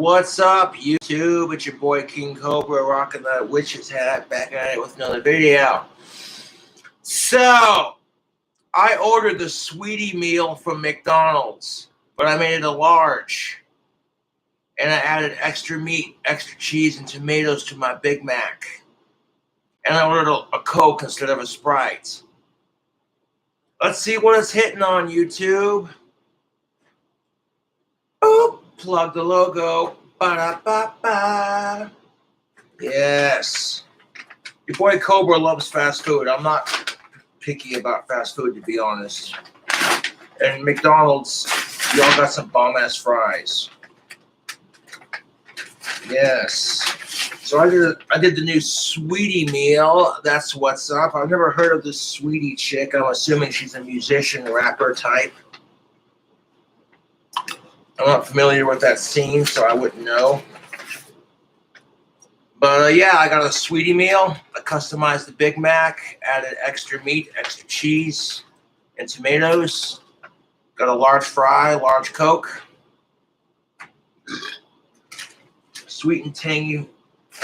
What's up, YouTube? It's your boy King Cobra rocking the witch's hat, back at it with another video. So, I ordered the sweetie meal from McDonald's, but I made it a large. And I added extra meat, extra cheese, and tomatoes to my Big Mac. And I ordered a Coke instead of a Sprite. Let's see what it's hitting on, YouTube. Boop, plug the logo. Ba-da-ba-ba. Yes. Your boy Cobra loves fast food. I'm not picky about fast food, to be honest. And McDonald's, y'all got some bomb-ass fries. Yes. So I did the new sweetie meal. That's what's up. I've never heard of this sweetie chick. I'm assuming she's a musician, rapper type. I'm not familiar with that scene, so I wouldn't know. But yeah, I got a sweetie meal. I customized the Big Mac, added extra meat, extra cheese, and tomatoes. Got a large fry, large Coke. Sweet and tangy.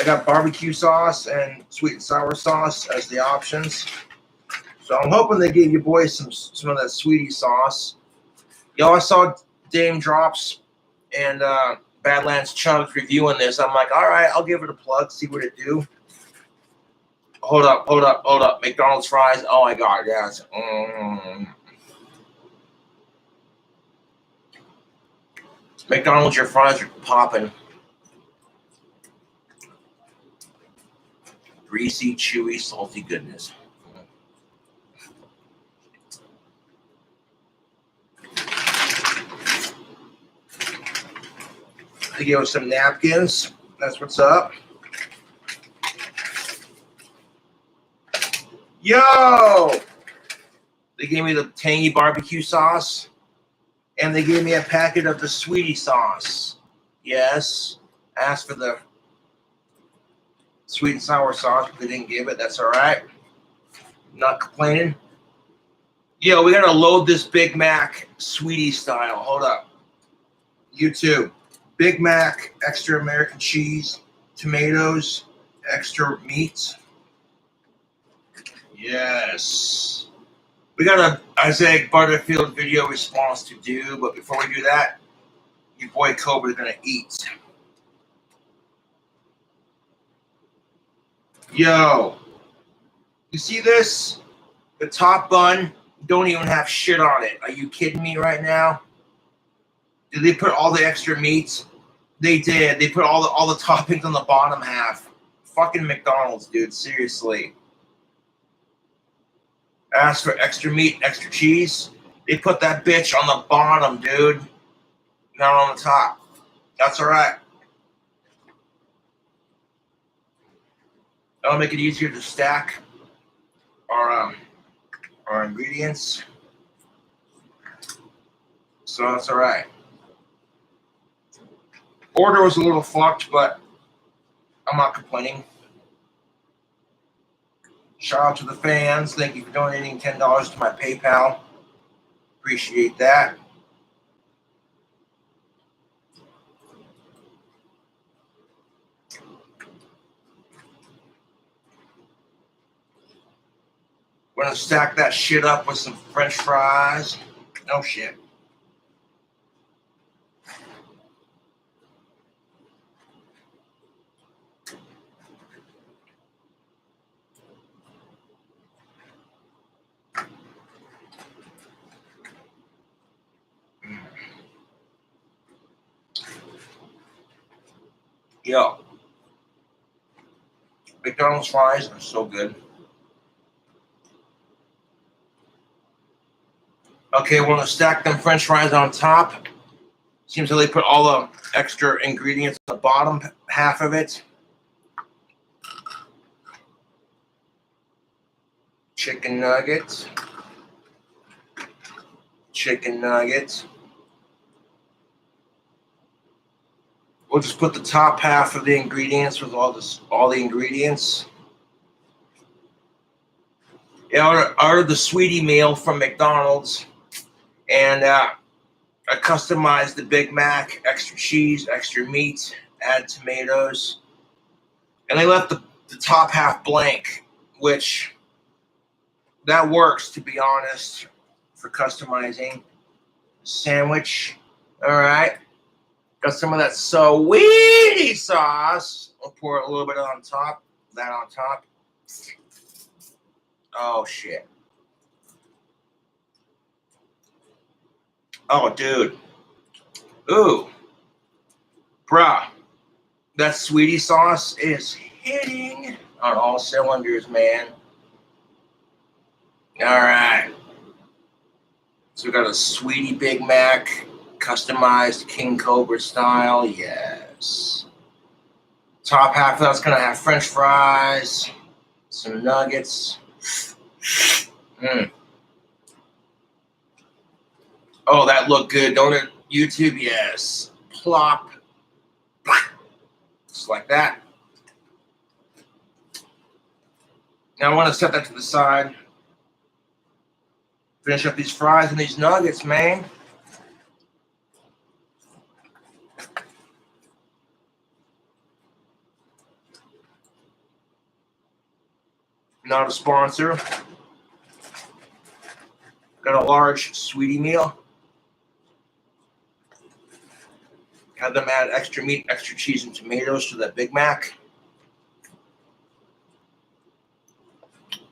I got barbecue sauce and sweet and sour sauce as the options. So I'm hoping they gave you boys some of that sweetie sauce. Yo, I saw Dame Drops and Badlands Chugs reviewing this. I'm like, all right, I'll give it a plug, see what it do. Hold up. McDonald's fries. Oh my God, yes. McDonald's, your fries are popping. Greasy, chewy, salty goodness. They gave us some napkins. That's what's up. Yo! They gave me the tangy barbecue sauce. And they gave me a packet of the sweetie sauce. Yes. I asked for the sweet and sour sauce, but they didn't give it. That's all right. Not complaining. Yo, we gotta load this Big Mac sweetie style. Hold up. YouTube. Big Mac, extra American cheese, tomatoes, extra meat. Yes. We got a Isaac Butterfield video response to do, but before we do that, your boy Cobra is gonna eat. Yo, you see this? The top bun don't even have shit on it. Are you kidding me right now? Did they put all the extra meats? They did. They put all the toppings on the bottom half. Fucking McDonald's, dude. Seriously. Asked for extra meat, extra cheese. They put that bitch on the bottom, dude. Not on the top. That's all right. That'll make it easier to stack our ingredients. So that's all right. Order was a little fucked, but I'm not complaining. Shout out to the fans. Thank you for donating $10 to my PayPal. Appreciate that. We're gonna stack that shit up with some French fries. No shit. Yo, McDonald's fries are so good. Okay, we're gonna stack them French fries on top. Seems like they put all the extra ingredients on the bottom half of it. Chicken nuggets. Chicken nuggets. We'll just put the top half of the ingredients with all the ingredients. Yeah, I ordered the sweetie meal from McDonald's, and I customized the Big Mac, extra cheese, extra meat, add tomatoes, and they left the top half blank, which that works, to be honest, for customizing sandwich. All right, got some of that sweetie sauce. I'll pour a little bit on top. That on top. Oh shit. Oh dude. Ooh, bruh. That sweetie sauce is hitting on all cylinders, man. All right. So we got a sweetie Big Mac, customized King Cobra style. Yes. Top half of that's gonna have French fries, some nuggets. Oh, that looked good, don't it? YouTube, yes. Plop. Just like that. Now I want to set that to the side. Finish up these fries and these nuggets, man. Not a sponsor. Got a large sweetie meal. Had them add extra meat, extra cheese, and tomatoes to that Big Mac.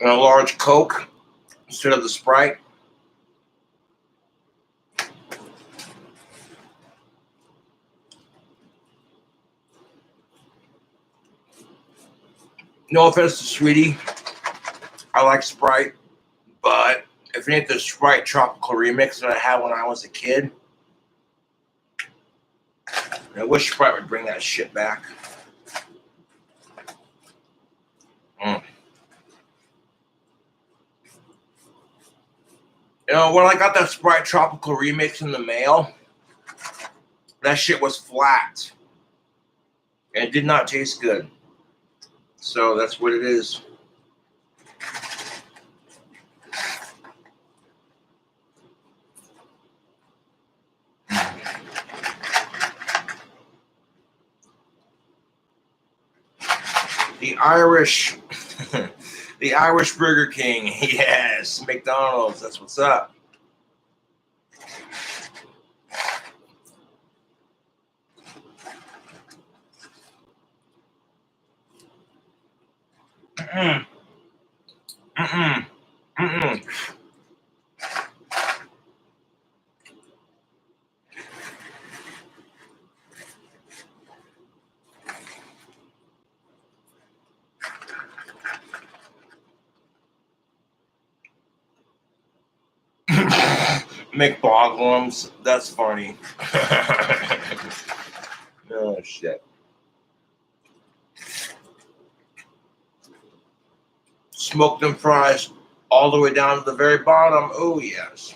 And a large Coke instead of the Sprite. No offense to Sweetie. I like Sprite. But if you need the Sprite Tropical Remix that I had when I was a kid, I wish Sprite would bring that shit back. You know, when I got that Sprite Tropical Remix in the mail, that shit was flat. And it did not taste good. So that's what it is. The Irish, the Irish Burger King, yes, McDonald's, that's what's up. McBoglums, that's funny. Oh shit. Smoked them fries all the way down to the very bottom. Oh yes.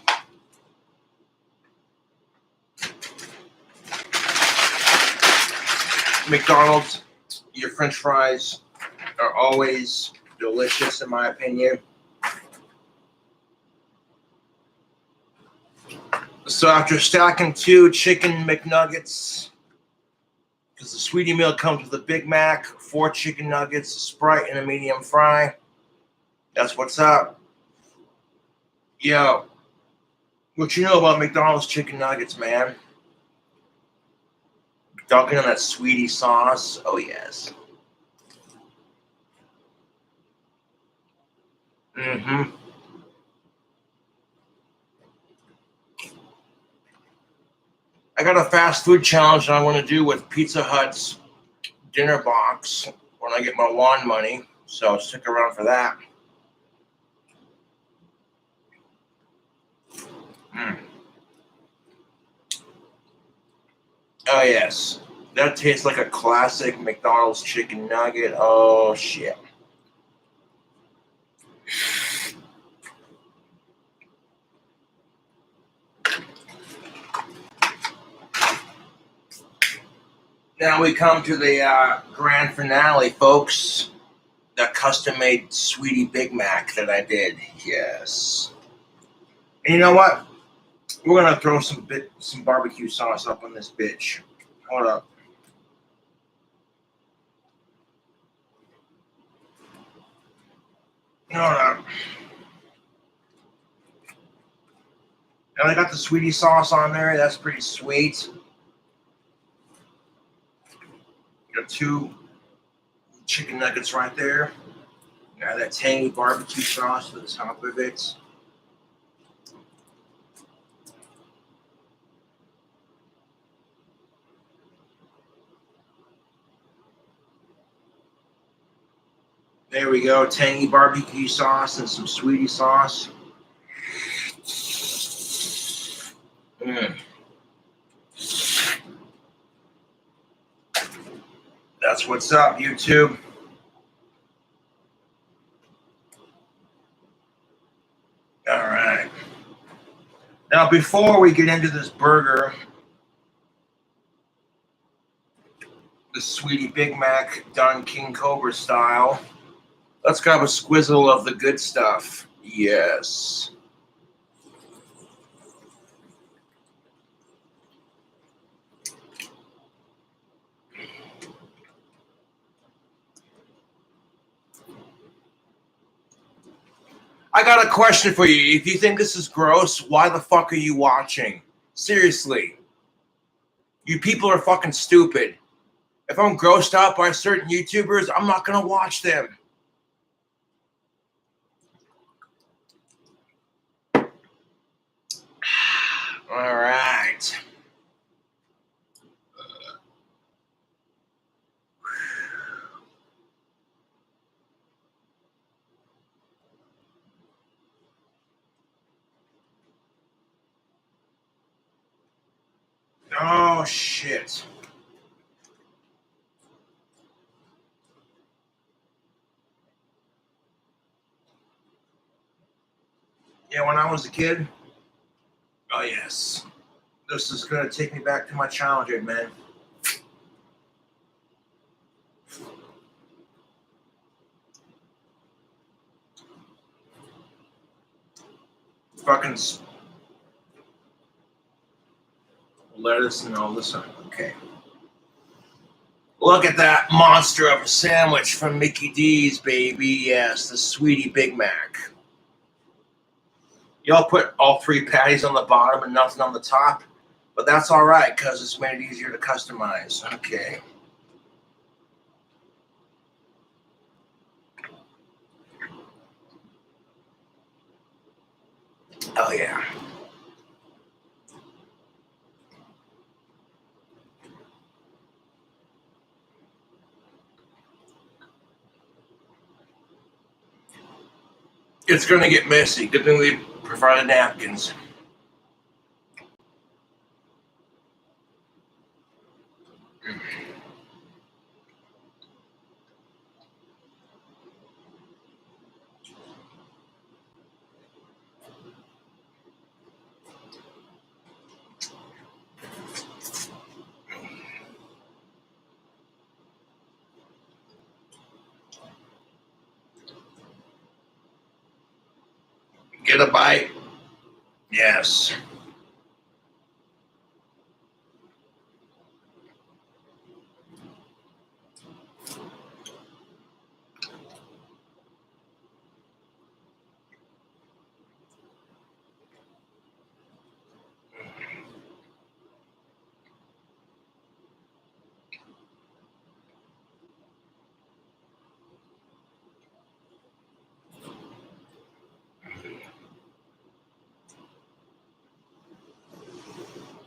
McDonald's, your French fries are always delicious in my opinion. So after stacking 2 chicken McNuggets, because the Sweetie meal comes with a Big Mac, 4 chicken nuggets, a Sprite, and a medium fry. That's what's up. Yo, what you know about McDonald's chicken nuggets, man? Dunking on that Sweetie sauce. Oh, yes. Mm-hmm. I got a fast food challenge that I want to do with Pizza Hut's dinner box when I get my wand money. So stick around for that. Oh, yes. That tastes like a classic McDonald's chicken nugget. Oh, shit. Now we come to the grand finale, folks. That custom-made Sweetie Big Mac that I did. Yes. And you know what? We're gonna throw some barbecue sauce up on this bitch. Hold up. Hold up. And I got the sweetie sauce on there. That's pretty sweet. Got 2 chicken nuggets right there. Got that tangy barbecue sauce to the top of it. There we go. Tangy barbecue sauce and some sweetie sauce. That's what's up, YouTube. All right. Now, before we get into this burger, the Sweetie Big Mac done King Cobra style, let's grab a squizzle of the good stuff. Yes. I got a question for you. If you think this is gross, why the fuck are you watching? Seriously. You people are fucking stupid. If I'm grossed out by certain YouTubers, I'm not going to watch them. All right. Oh, shit. Yeah, when I was a kid, oh, yes. This is going to take me back to my childhood, man. Fucking lettuce and all this. Okay. Look at that monster of a sandwich from Mickey D's, baby. Yes, the Sweetie Big Mac. Y'all put all 3 patties on the bottom and nothing on the top, but that's all right because it's made it easier to customize. Okay. Oh, yeah. It's going to get messy. Good thing we provided napkins. Get a bite. Yes.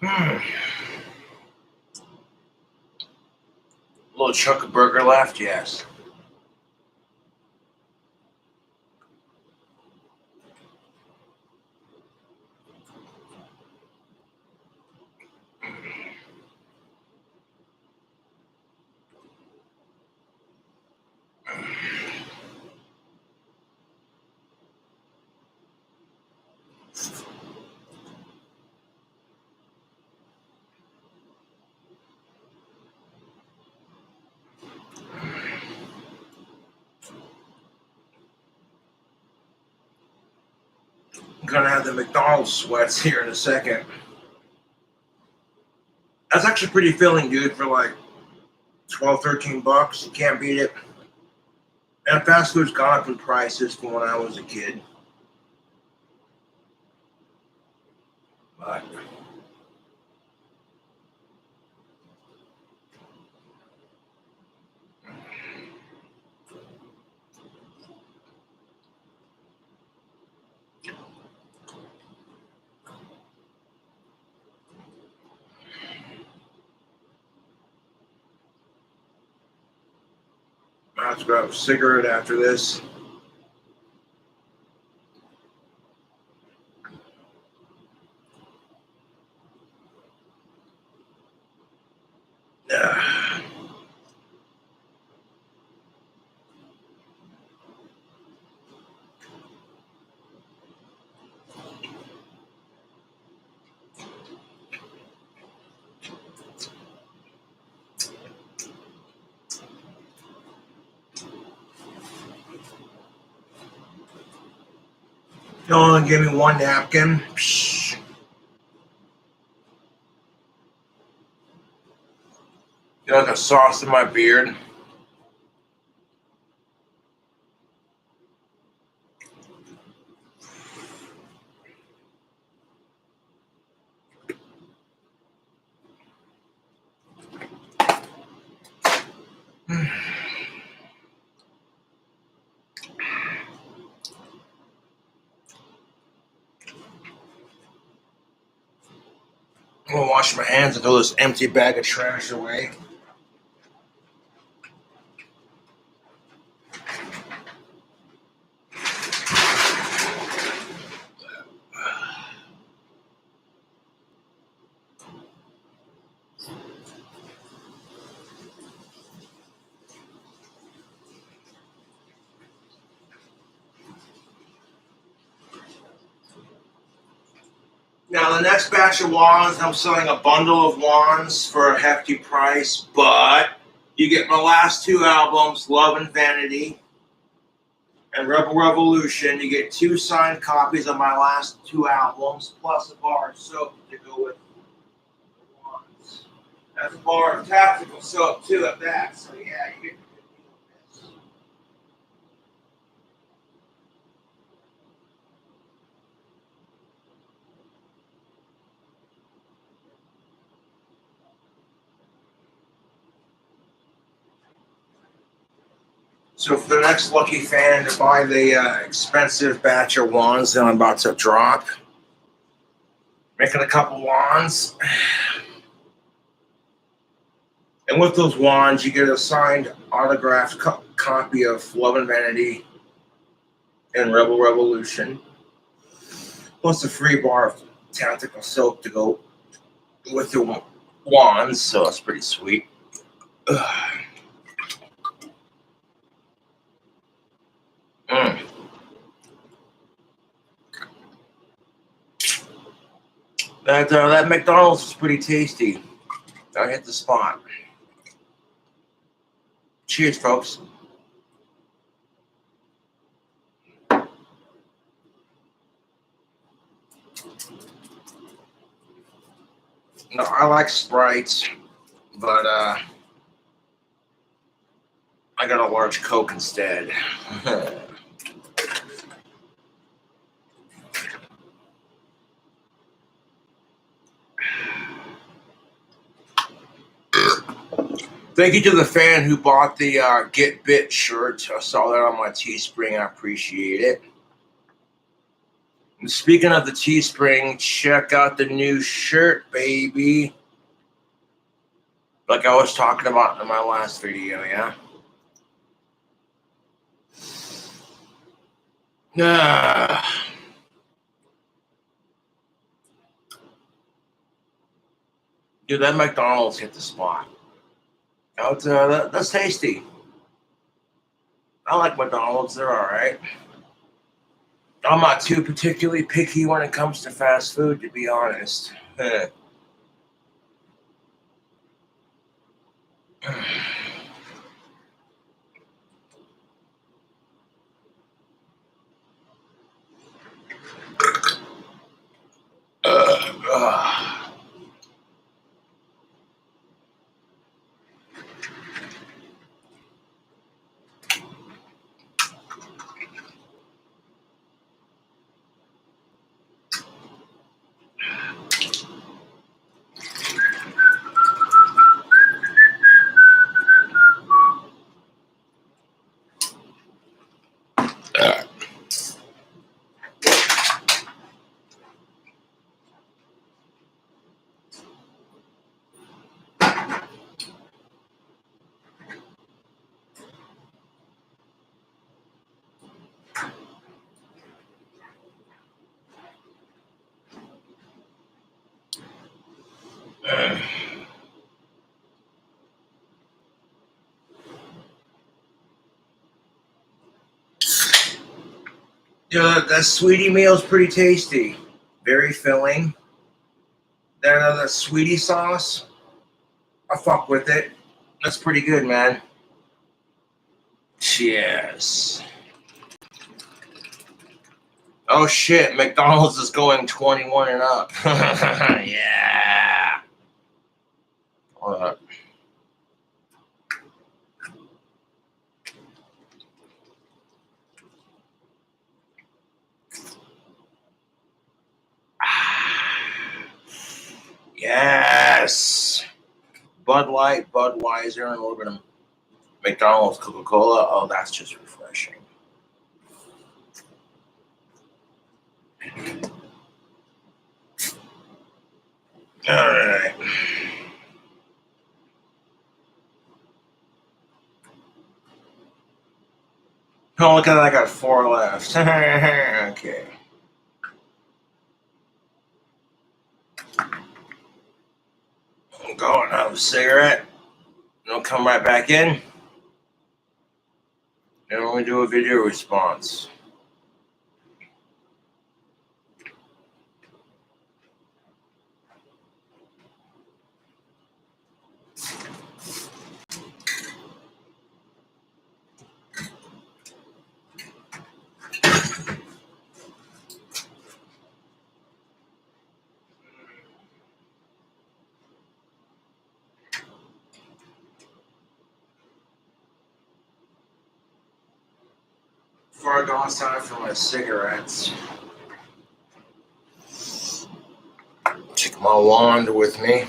A little chunk of burger left, yes. gonna have the McDonald's sweats here in a second. That's actually pretty filling, dude, for like 12, 13 bucks. You can't beat it. And fast food's gone up in prices from when I was a kid. But I'll have to grab a cigarette after this. You only give me one napkin. Psh. You like a sauce in my beard? I'm gonna wash my hands and throw this empty bag of trash away. Now, the next batch of wands, I'm selling a bundle of wands for a hefty price, but you get my last two albums, Love and Vanity and Rebel Revolution. You get 2 signed copies of my last 2 albums, plus a bar of soap to go with the wands. That's a bar of tactical soap, too, at that. So, yeah, you get a good deal of this. So for the next lucky fan to buy the expensive batch of wands that I'm about to drop, making a couple wands. And with those wands, you get a signed autographed copy of Love and Vanity and Rebel Revolution, plus a free bar of tactical soap to go with the wands, so that's pretty sweet. Mm. That McDonald's is pretty tasty. I hit the spot. Cheers, folks. No, I like Sprites, but I got a large Coke instead. Thank you to the fan who bought the Get Bit shirt. I saw that on my Teespring. I appreciate it. And speaking of the Teespring, check out the new shirt, baby. Like I was talking about in my last video, yeah? Dude, that McDonald's hit the spot. That's tasty. I like McDonald's. They're all right. I'm not too particularly picky when it comes to fast food, to be honest. Ugh. Yeah, that sweetie meal is pretty tasty. Very filling. Then another sweetie sauce. I fuck with it. That's pretty good, man. Cheers. Oh shit, McDonald's is going 21 and up. Yeah. Hold up. Yes. Bud Light, Budweiser, and a little bit of McDonald's, Coca-Cola. Oh, that's just refreshing. All right. Oh, look at that. I got 4 left. Okay. I'll go and have a cigarette. And I'll come right back in. And we'll do a video response. Before I go outside for my cigarettes, take my wand with me.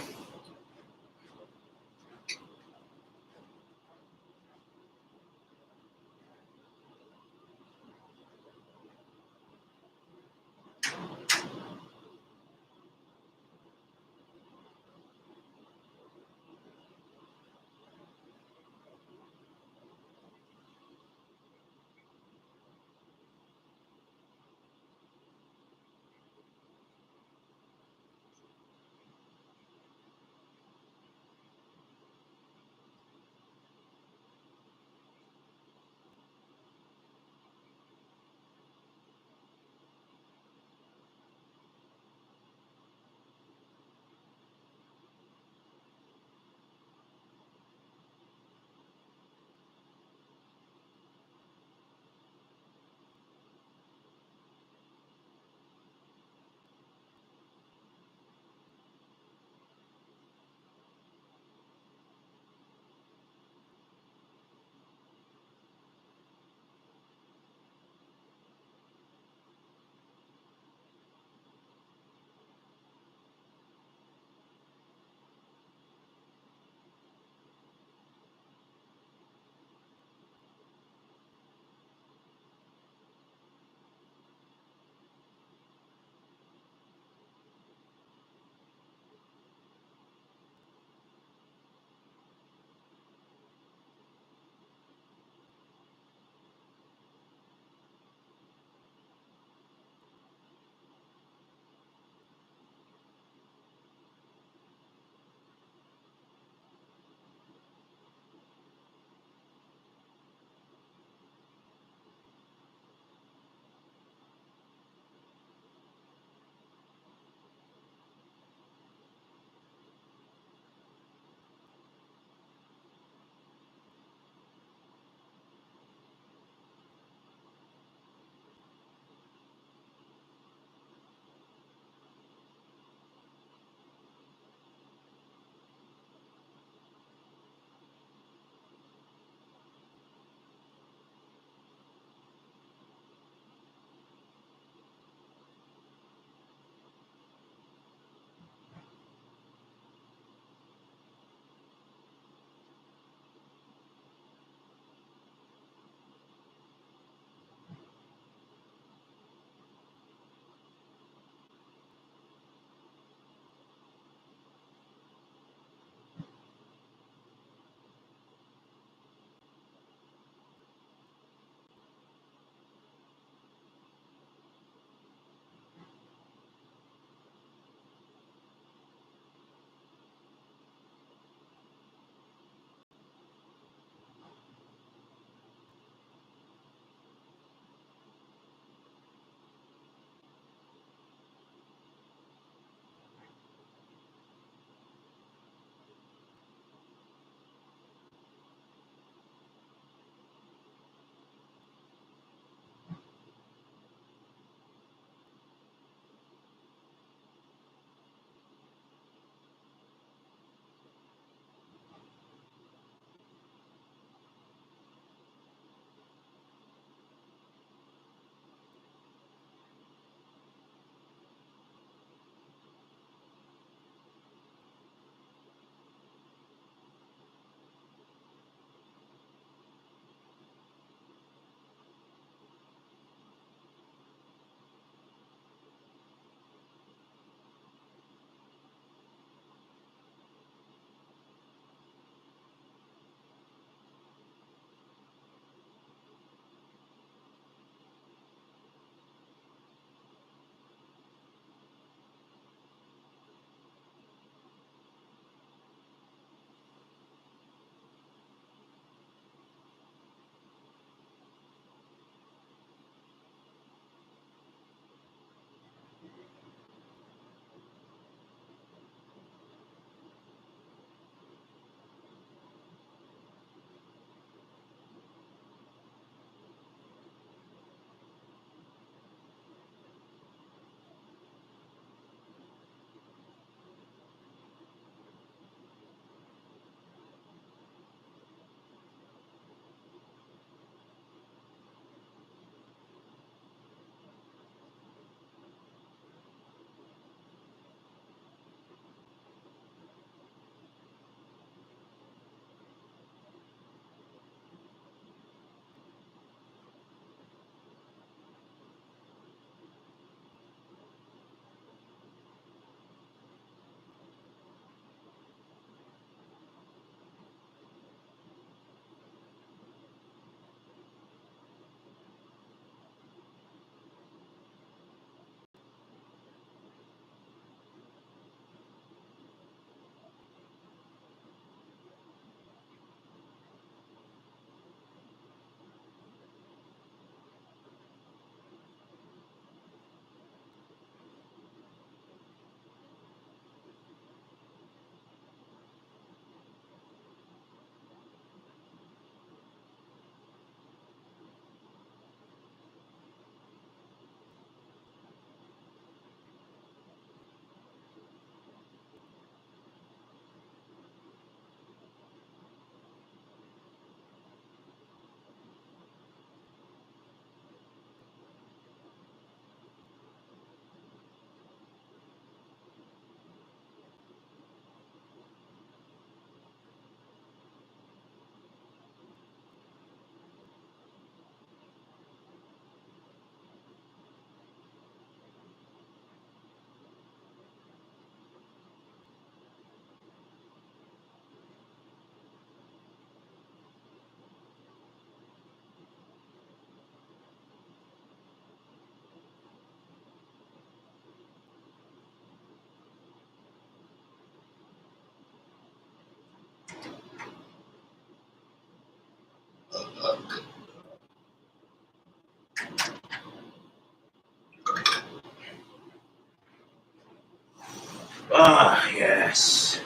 Ah, yes.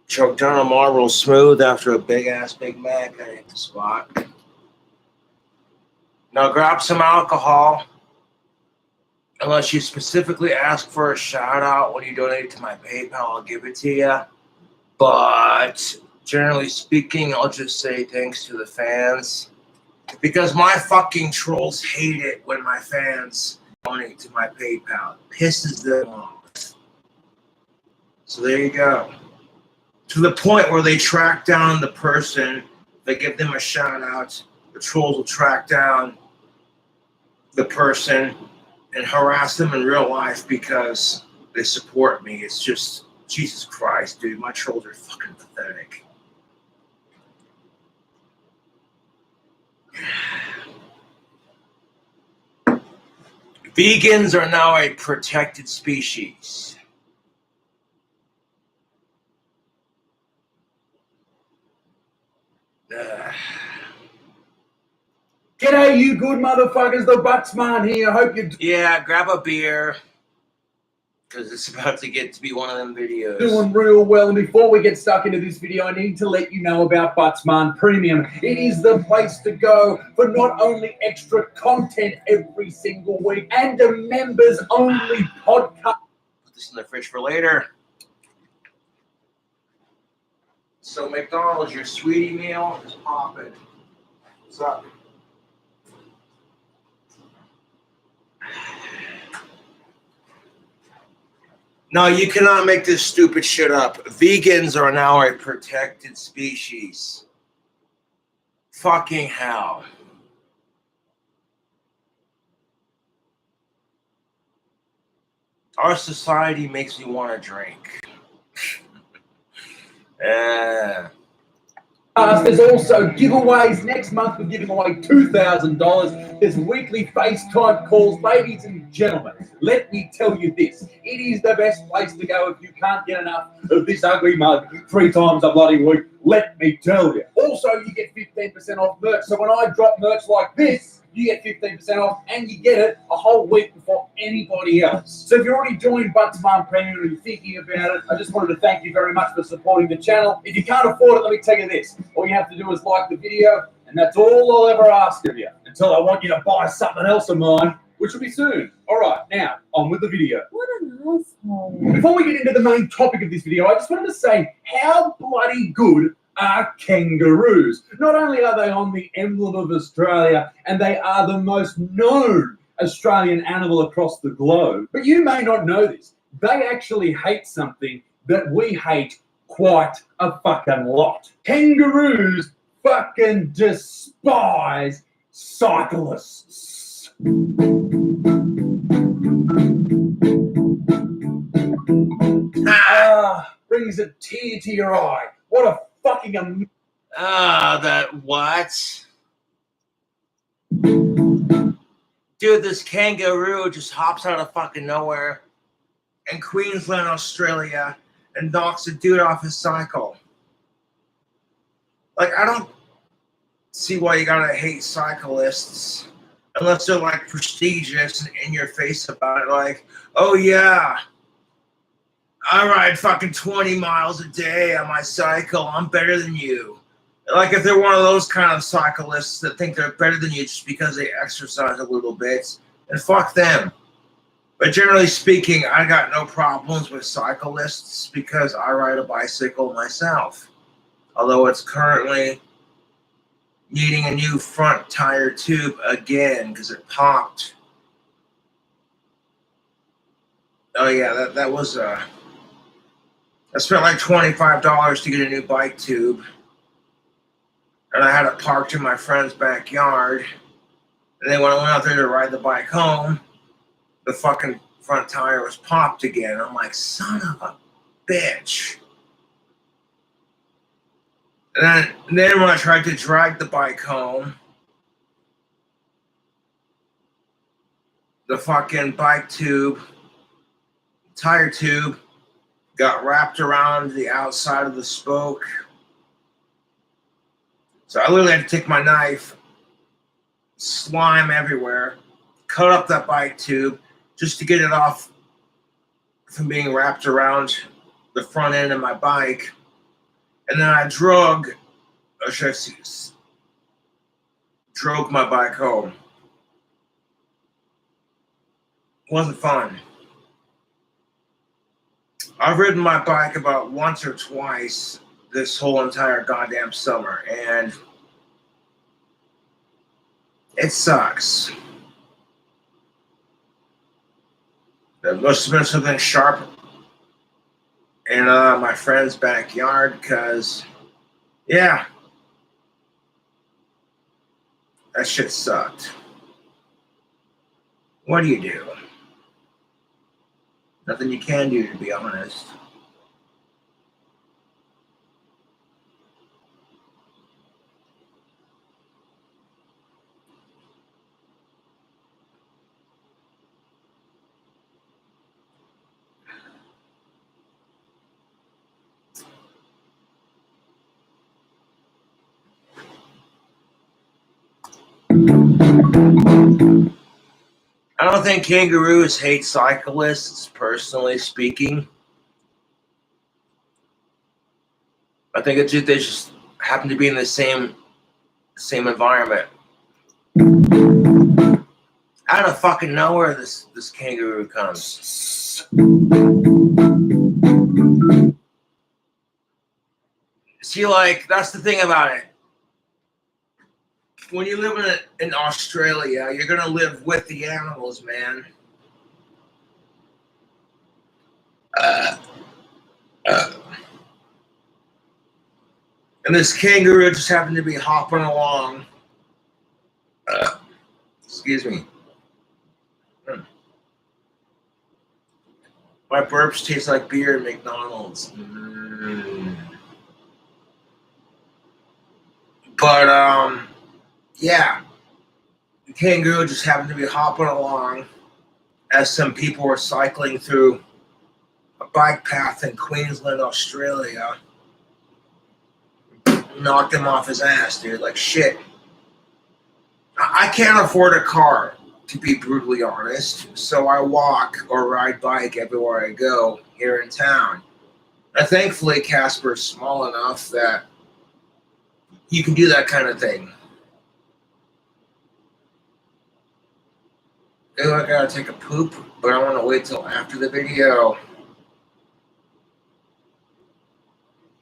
Choked down a Marlboro Smooth after a big-ass Big Mac. I hit the spot. Now grab some alcohol. Unless you specifically ask for a shout-out when you donate to my PayPal, I'll give it to you. But generally speaking, I'll just say thanks to the fans. Because my fucking trolls hate it when my fans donate to my PayPal. It pisses them off. So there you go. To the point where they track down the person, they give them a shout out, the trolls will track down the person and harass them in real life because they support me. It's just, Jesus Christ, dude, my trolls are fucking pathetic. Vegans are now a protected species. G'day, you good motherfuckers. The Bucksman here. Hope you're Yeah, grab a beer. Because it's about to get to be one of them videos. doing real well. And before we get stuck into this video, I need to let you know about Bucksman Premium. It is the place to go for not only extra content every single week and a members-only podcast. Put this in the fridge for later. So McDonald's, your sweetie meal is popping. What's up? No, you cannot make this stupid shit up. Vegans are now a protected species. Fucking hell. Our society makes me want to drink. There's also giveaways. Next month, we're giving away $2,000. There's weekly FaceTime calls. Ladies and gentlemen, let me tell you this. It is the best place to go if you can't get enough of this ugly mug 3 times a bloody week. Let me tell you. Also, you get 15% off merch. So when I drop merch like this, you get 15% off and you get it a whole week before anybody else. So if you're already joined Bucksman Premium and you're thinking about it, I just wanted to thank you very much for supporting the channel. If you can't afford it, let me tell you this. All you have to do is like the video, and that's all I'll ever ask of you. Until I want you to buy something else of mine, which will be soon. All right, now, on with the video. What an asshole. Before we get into the main topic of this video, I just wanted to say how bloody good are kangaroos. Not only are they on the emblem of Australia, and they are the most known Australian animal across the globe, but you may not know this. They actually hate something that we hate quite a fucking lot. Kangaroos fucking despise cyclists. Brings a tear to your eye. What a fucking that what? Dude, this kangaroo just hops out of fucking nowhere in Queensland, Australia, and knocks a dude off his cycle. Like, I don't see why you gotta hate cyclists unless they're like prestigious and in your face about it. Like, oh yeah, I ride fucking 20 miles a day on my cycle. I'm better than you. Like, if they're one of those kind of cyclists that think they're better than you just because they exercise a little bit, then fuck them. But generally speaking, I got no problems with cyclists because I ride a bicycle myself. Although it's currently needing a new front tire tube again because it popped. Oh yeah, that was I spent like $25 to get a new bike tube. And I had it parked in my friend's backyard. And then when I went out there to ride the bike home, the fucking front tire was popped again. I'm like, son of a bitch. And then when I tried to drag the bike home, the fucking bike tube, tire tube, got wrapped around the outside of the spoke. So I literally had to take my knife, slime everywhere, cut up that bike tube just to get it off from being wrapped around the front end of my bike. And then I drug my bike home. It wasn't fun. I've ridden my bike about once or twice this whole entire goddamn summer, and it sucks. There must have been something sharp in my friend's backyard, because, yeah, that shit sucked. What do you do? Nothing you can do, to be honest. I don't think kangaroos hate cyclists, personally speaking. I think they just happen to be in the same environment. Out of fucking nowhere, this kangaroo comes. See, like, that's the thing about it. When you live in Australia, you're gonna live with the animals, man. And this kangaroo just happened to be hopping along. Excuse me. My burps taste like beer at McDonald's. But, yeah. The kangaroo just happened to be hopping along as some people were cycling through a bike path in Queensland, Australia. Knocked him off his ass, dude. Like, shit. I can't afford a car, to be brutally honest, so I walk or ride bike everywhere I go here in town. And thankfully, Casper's small enough that you can do that kind of thing. Ew, I gotta take a poop, but I want to wait till after the video.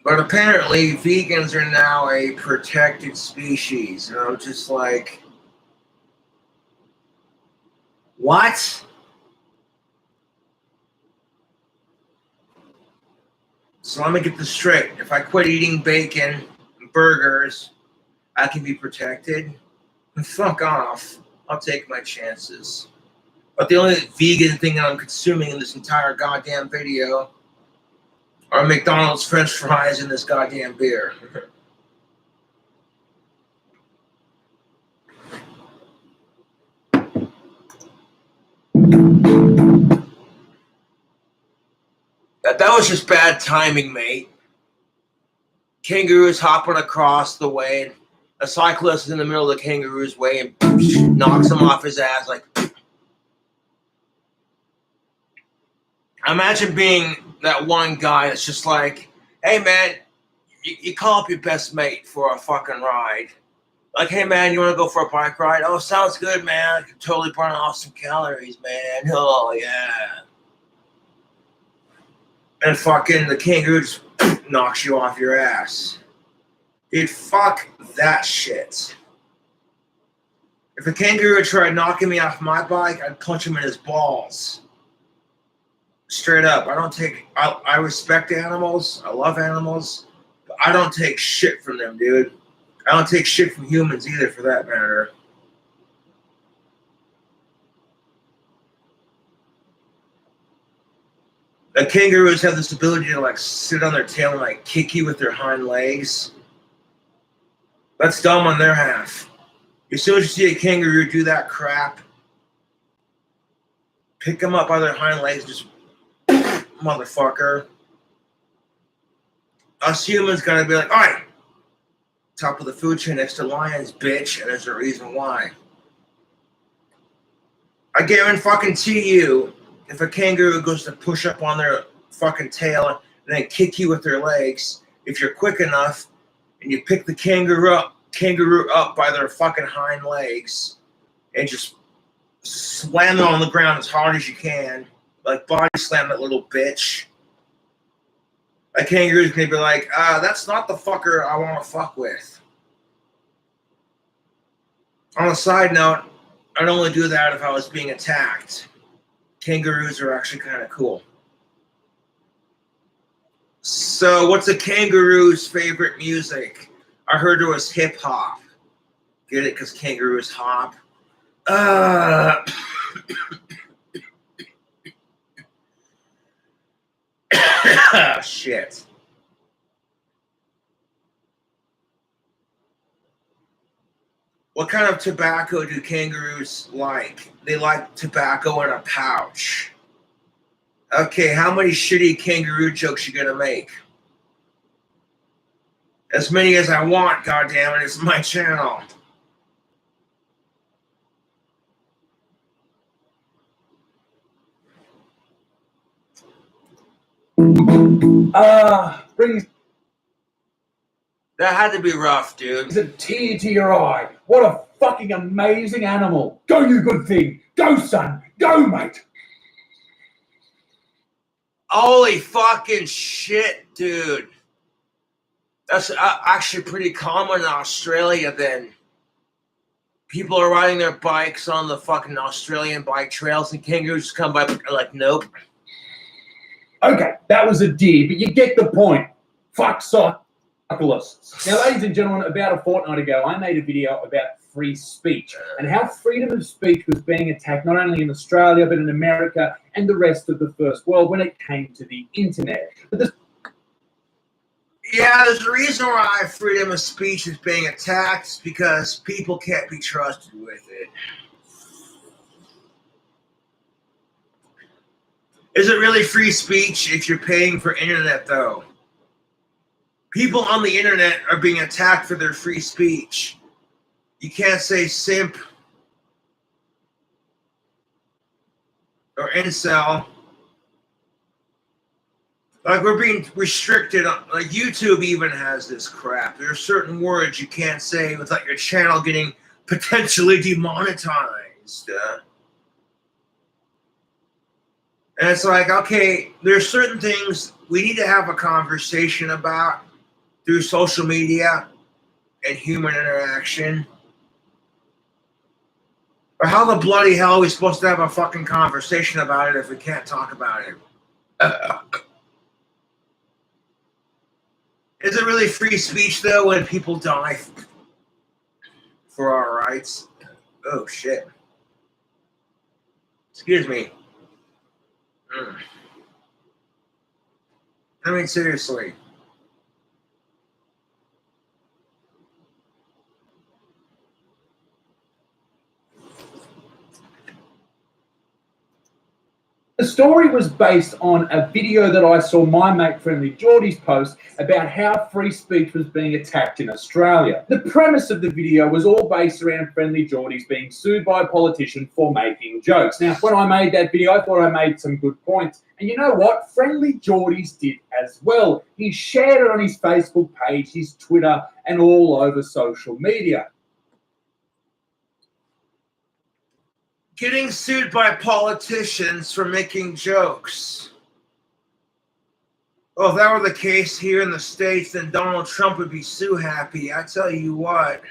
But apparently, vegans are now a protected species. And I'm just like, what? So let me get this straight. If I quit eating bacon and burgers, I can be protected? Fuck off. I'll take my chances. But the only vegan thing that I'm consuming in this entire goddamn video are McDonald's French fries and this goddamn beer. That was just bad timing, mate. Kangaroo's hopping across the way. A cyclist is in the middle of the kangaroo's way and knocks him off his ass. Like, imagine being that one guy that's just like, hey man, you call up your best mate for a fucking ride. Like, hey man, you want to go for a bike ride? Oh, sounds good, man. I can totally burn off some calories, man. Oh yeah. And fucking the kangaroo just knocks you off your ass. Dude, fuck that shit. If a kangaroo tried knocking me off my bike, I'd punch him in his balls. Straight up. I respect animals. I love animals. But I don't take shit from them, dude. I don't take shit from humans either, for that matter. The kangaroos have this ability to like sit on their tail and like kick you with their hind legs. That's dumb on their half. As soon as you see a kangaroo do that crap, pick them up by their hind legs, just motherfucker. Us humans gotta be like, all right, top of the food chain next to lions, bitch, and there's a reason why. I guarantee you, if a kangaroo goes to push up on their fucking tail and then kick you with their legs, if you're quick enough and you pick the kangaroo up by their fucking hind legs and just slam them on the ground as hard as you can, like body slam that little bitch. A kangaroo's gonna be like, that's not the fucker I want to fuck with. On a side note, I'd only do that if I was being attacked. Kangaroos are actually kind of cool. So, what's a kangaroo's favorite music? I heard it was hip hop. Get it? Because kangaroos hop. Shit. What kind of tobacco do kangaroos like? They like tobacco in a pouch. Okay, how many shitty kangaroo jokes you gonna make? As many as I want, goddammit, it's my channel. Brings That had to be rough, dude. a tear to your eye. What a fucking amazing animal. Go, you good thing. Go, son. Go, mate. Holy fucking shit, dude. That's actually pretty common in Australia then. People are riding their bikes on the fucking Australian bike trails and kangaroos just come by like, nope. Okay, that was a deer, but you get the point. Fuck cyclists. Now, ladies and gentlemen, about a fortnight ago, I made a video about free speech and how freedom of speech was being attacked not only in Australia, but in America and the rest of the first world when it came to the internet. But yeah, there's a reason why freedom of speech is being attacked. It's because people can't be trusted with it. Is it really free speech if you're paying for internet, though? People on the internet are being attacked for their free speech. You can't say simp or incel. Like, we're being restricted. Like, YouTube even has this crap. There are certain words you can't say without your channel getting potentially demonetized. And it's like, okay, there's certain things we need to have a conversation about through social media and human interaction. But how the bloody hell are we supposed to have a fucking conversation about it if we can't talk about it? Is it really free speech, though, when people die for our rights? Oh, shit. Excuse me. I mean, seriously. the story was based on a video that I saw my mate Friendly Geordie's post about how free speech was being attacked in Australia. The premise of the video was all based around Friendly Geordie's being sued by a politician for making jokes. Now, when I made that video, I thought I made some good points. And you know what? Friendly Geordie's did as well. He shared it on his Facebook page, his Twitter, and all over social media. Getting sued by politicians for making jokes. Well, if that were the case here in the States, then Donald Trump would be so happy. I tell you what.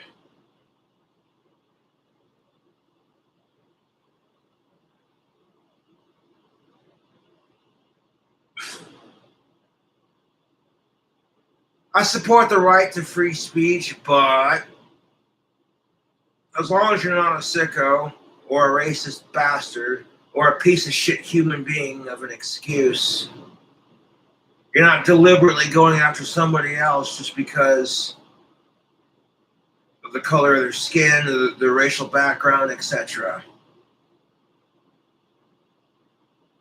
I support the right to free speech, but as long as you're not a sicko or a racist bastard or a piece of shit human being of an excuse, you're not deliberately going after somebody else just because of the color of their skin, their racial background, etc.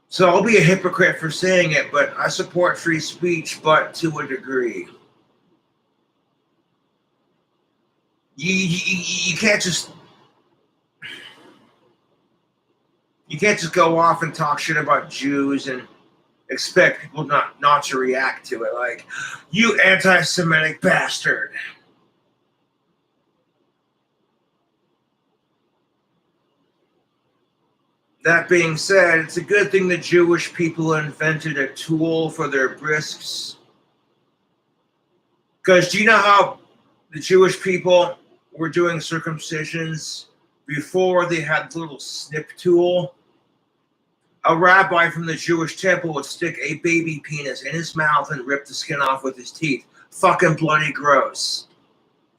So I'll be a hypocrite for saying it, but I support free speech, but to a degree. You can't just... You can't just go off and talk shit about Jews and expect people not to react to it. Like, you anti-Semitic bastard. That being said, it's a good thing the Jewish people invented a tool for their brisks. Because do you know how the Jewish people were doing circumcisions before they had the little snip tool? A rabbi from the Jewish temple would stick a baby penis in his mouth and rip the skin off with his teeth. Fucking bloody gross.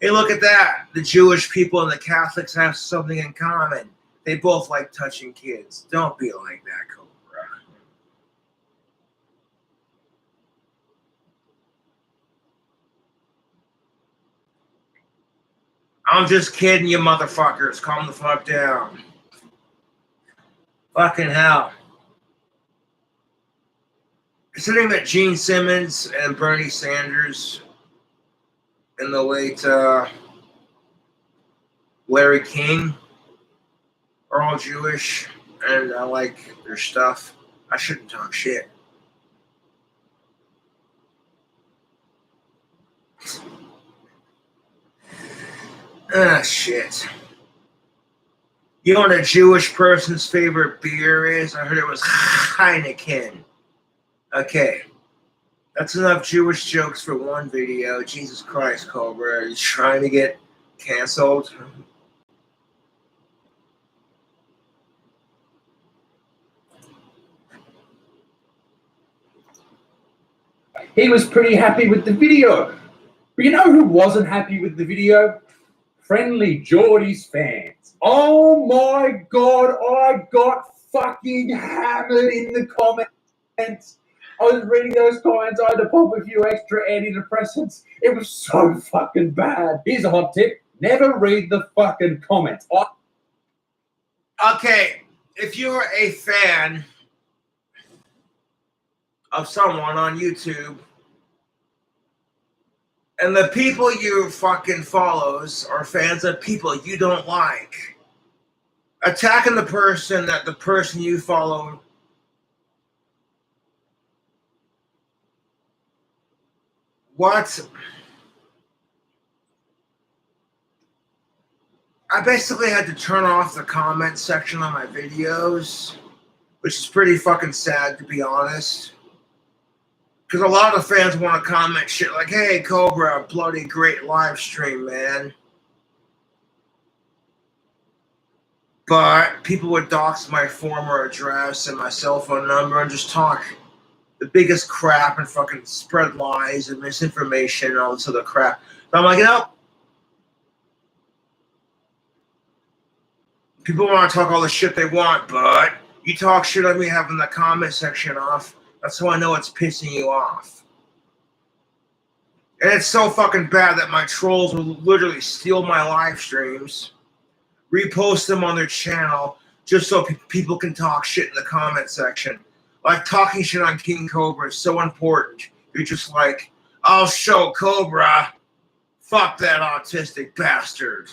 Hey, look at that. The Jewish people and the Catholics have something in common. They both like touching kids. Don't be like that, Cobra. I'm just kidding, you motherfuckers. Calm the fuck down. Fucking hell. Considering that Gene Simmons and Bernie Sanders and the late Larry King are all Jewish, and I like their stuff, I shouldn't talk shit. Shit. You know what a Jewish person's favorite beer is? I heard it was Heineken. Okay. That's enough Jewish jokes for one video. Jesus Christ, Cobra. Are you trying to get canceled? He was pretty happy with the video. But you know who wasn't happy with the video? Friendly Geordie's fans. Oh my God, I got fucking hammered in the comments. I was reading those comments. I had to pop a few extra antidepressants. It was so fucking bad. Here's a hot tip. Never read the fucking comments. Okay, if you're a fan of someone on YouTube, and the people you fucking follows are fans of people you don't like, attacking the person you follow what? I basically had to turn off the comment section on my videos, which is pretty fucking sad, to be honest. Because a lot of fans want to comment shit like, hey, Cobra, bloody great live stream, man. But people would dox my former address and my cell phone number and just talk the biggest crap and fucking spread lies and misinformation and all this other crap. So I'm like, you know, people want to talk all the shit they want, but you talk shit on me having the comment section off. That's how I know it's pissing you off. And it's so fucking bad that my trolls will literally steal my live streams, repost them on their channel, just so people can talk shit in the comment section. Like, talking shit on King Cobra is so important. You're just like, I'll show Cobra. Fuck that autistic bastard.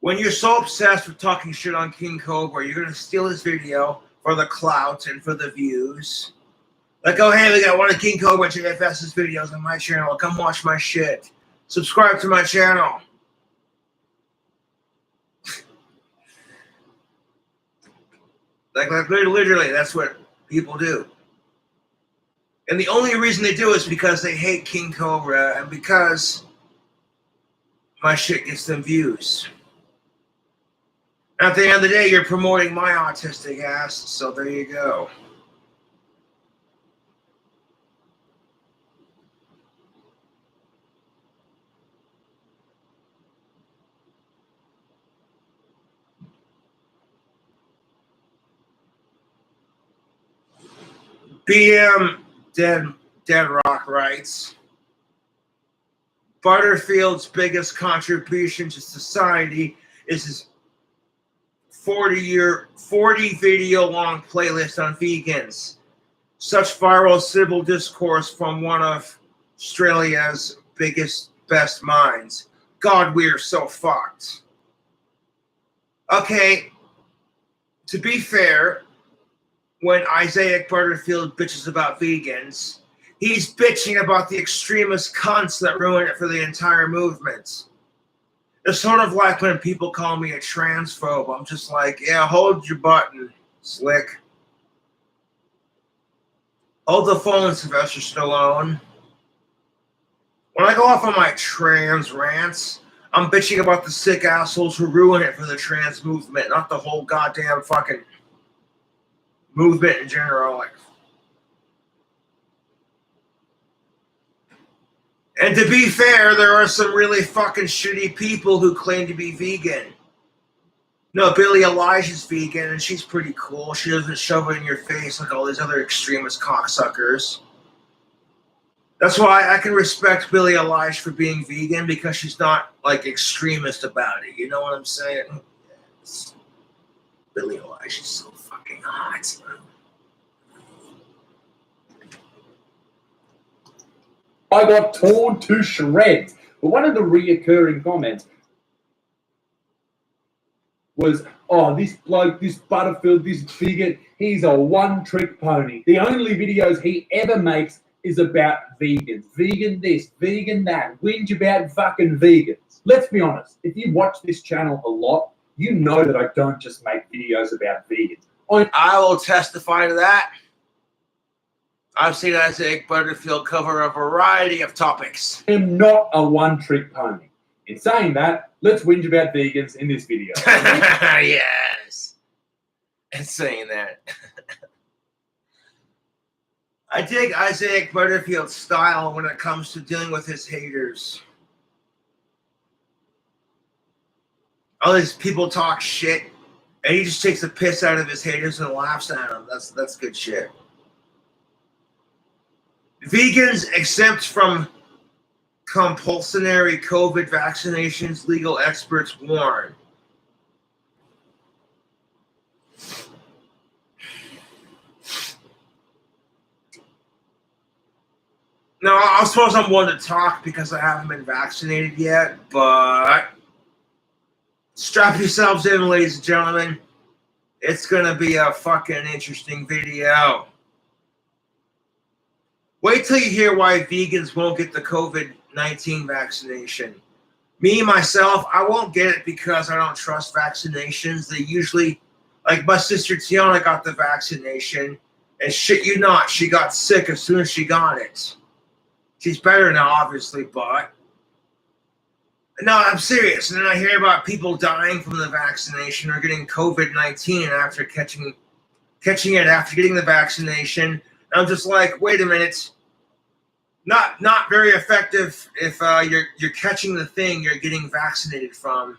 When you're so obsessed with talking shit on King Cobra, you're going to steal his video for the clout and for the views. Like, oh, hey, we got one of King Cobra JFS's videos on my channel. Come watch my shit. Subscribe to my channel. Like literally, that's what people do. And the only reason they do it is because they hate King Cobra and because my shit gets them views. At the end of the day, you're promoting my autistic ass, so there you go. BM Dead Rock writes, Butterfield's biggest contribution to society is his 40 video long playlist on vegans. Such viral civil discourse from one of Australia's biggest best minds. God, we are so fucked. Okay, to be fair, when Isaiah Butterfield bitches about vegans, he's bitching about the extremist cunts that ruin it for the entire movement. It's sort of like when people call me a transphobe. I'm just like, yeah, hold your button, slick. Hold the phone, Sylvester Stallone. When I go off on my trans rants, I'm bitching about the sick assholes who ruin it for the trans movement, not the whole goddamn fucking movement in general. Like, and to be fair, there are some really fucking shitty people who claim to be vegan. No, Billie Eilish's vegan, and she's pretty cool. She doesn't shove it in your face like all these other extremist cocksuckers. That's why I can respect Billie Eilish for being vegan, because she's not, like, extremist about it. You know what I'm saying? Yes. Billie Eilish is so fucking hot. I got torn to shreds. But one of the reoccurring comments was, oh, this bloke, this Butterfield, this vegan, he's a one-trick pony. The only videos he ever makes is about vegans. Vegan this, vegan that, whinge about fucking vegans. Let's be honest, if you watch this channel a lot, you know that I don't just make videos about vegans. I will testify to that. I've seen Isaac Butterfield cover a variety of topics. I am not a one-trick pony. In saying that, let's whinge about vegans in this video. Yes. And saying that. I dig Isaac Butterfield's style when it comes to dealing with his haters. All these people talk shit, and he just takes the piss out of his haters and laughs at them. That's good shit. Vegans exempt from compulsory COVID vaccinations, legal experts warn. Now, I suppose I'm one to talk because I haven't been vaccinated yet, but strap yourselves in, ladies and gentlemen. It's going to be a fucking interesting video. Wait till you hear why vegans won't get the COVID-19 vaccination. Me, myself, I won't get it because I don't trust vaccinations. They usually, like my sister Tiana got the vaccination, and shit you not, she got sick as soon as she got it. She's better now, obviously, but no, I'm serious. And then I hear about people dying from the vaccination or getting COVID-19 after catching it after getting the vaccination. And I'm just like, wait a minute. Not very effective if you're catching the thing you're getting vaccinated from.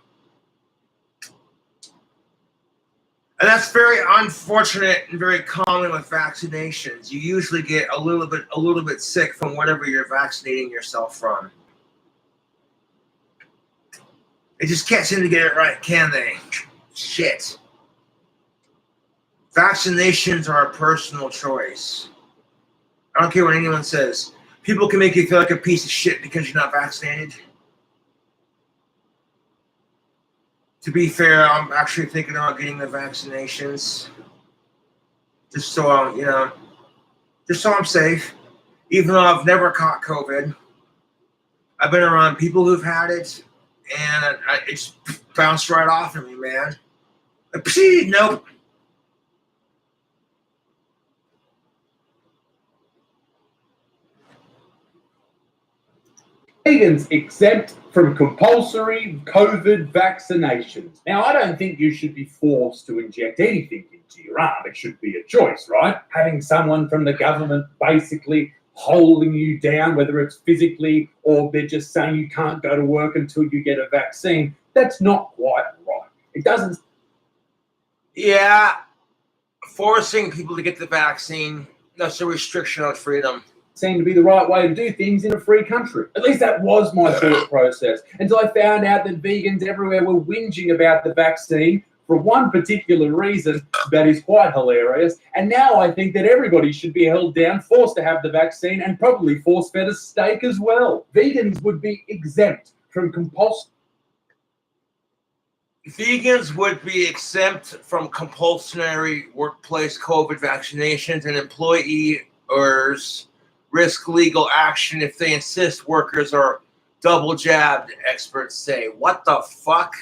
And that's very unfortunate and very common with vaccinations. You usually get a little bit sick from whatever you're vaccinating yourself from. They just can't seem to get it right, can they? Shit. Vaccinations are a personal choice. I don't care what anyone says. People can make you feel like a piece of shit because you're not vaccinated. To be fair, I'm actually thinking about getting the vaccinations. Just so I'm safe. Even though I've never caught COVID. I've been around people who've had it, and it's bounced right off of me, man. Nope. Vegans exempt from compulsory COVID vaccinations. Now, I don't think you should be forced to inject anything into your arm. It should be a choice, right? Having someone from the government basically holding you down, whether it's physically or they're just saying you can't go to work until you get a vaccine, that's not quite right. It doesn't. Yeah, forcing people to get the vaccine, that's a restriction on freedom. Seem to be the right way to do things in a free country. At least that was my thought process until I found out that vegans everywhere were whinging about the vaccine for one particular reason that is quite hilarious. And now I think that everybody should be held down, forced to have the vaccine, and probably force-fed a steak as well. Vegans would be exempt from compulsory. Vegans would be exempt from compulsory workplace COVID vaccinations, and employers risk legal action if they insist workers are double jabbed, experts say. What the fuck?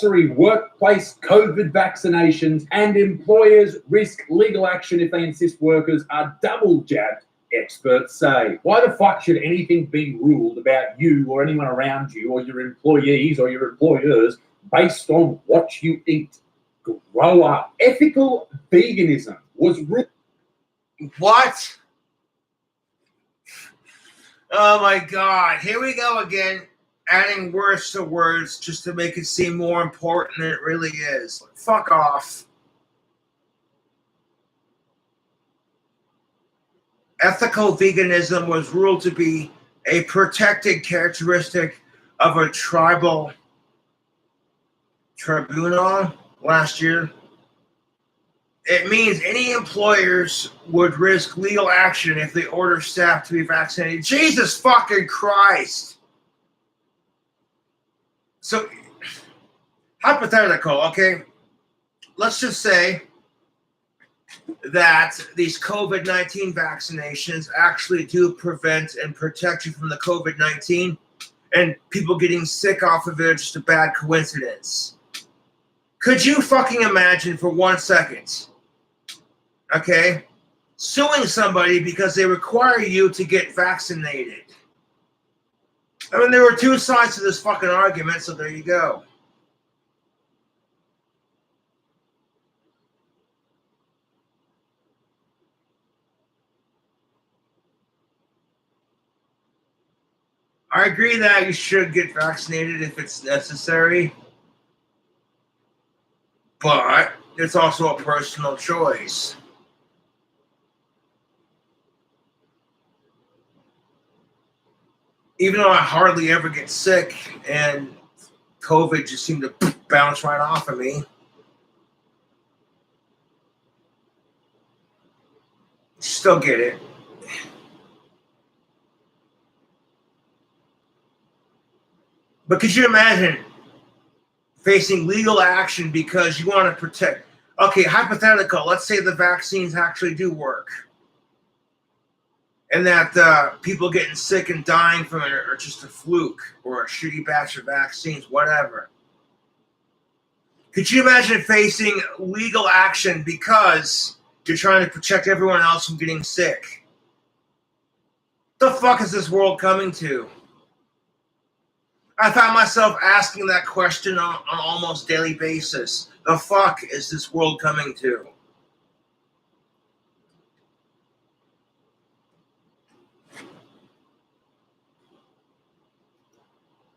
Workplace COVID vaccinations, and employers risk legal action if they insist workers are double jabbed, experts say. Why the fuck should anything be ruled about you or anyone around you or your employees or your employers based on what you eat? Grow up. Ethical veganism was ruled. What? Oh my God. Here we go again, adding words to words just to make it seem more important than it really is. Fuck off. Ethical veganism was ruled to be a protected characteristic of a tribal tribunal last year. It means any employers would risk legal action if they order staff to be vaccinated. Jesus fucking Christ. So, hypothetical, okay? Let's just say that these COVID-19 vaccinations actually do prevent and protect you from the COVID-19, and people getting sick off of it are just a bad coincidence. Could you fucking imagine for 1 second, okay, suing somebody because they require you to get vaccinated? I mean, there were two sides to this fucking argument, so there you go. I agree that you should get vaccinated if it's necessary, but it's also a personal choice. Even though I hardly ever get sick and COVID just seemed to bounce right off of me, still get it. But could you imagine facing legal action because you want to protect? Okay, hypothetical. Let's say the vaccines actually do work, and that people getting sick and dying from it are just a fluke or a shitty batch of vaccines, whatever. Could you imagine facing legal action because you're trying to protect everyone else from getting sick? The fuck is this world coming to? I found myself asking that question on an almost daily basis. The fuck is this world coming to?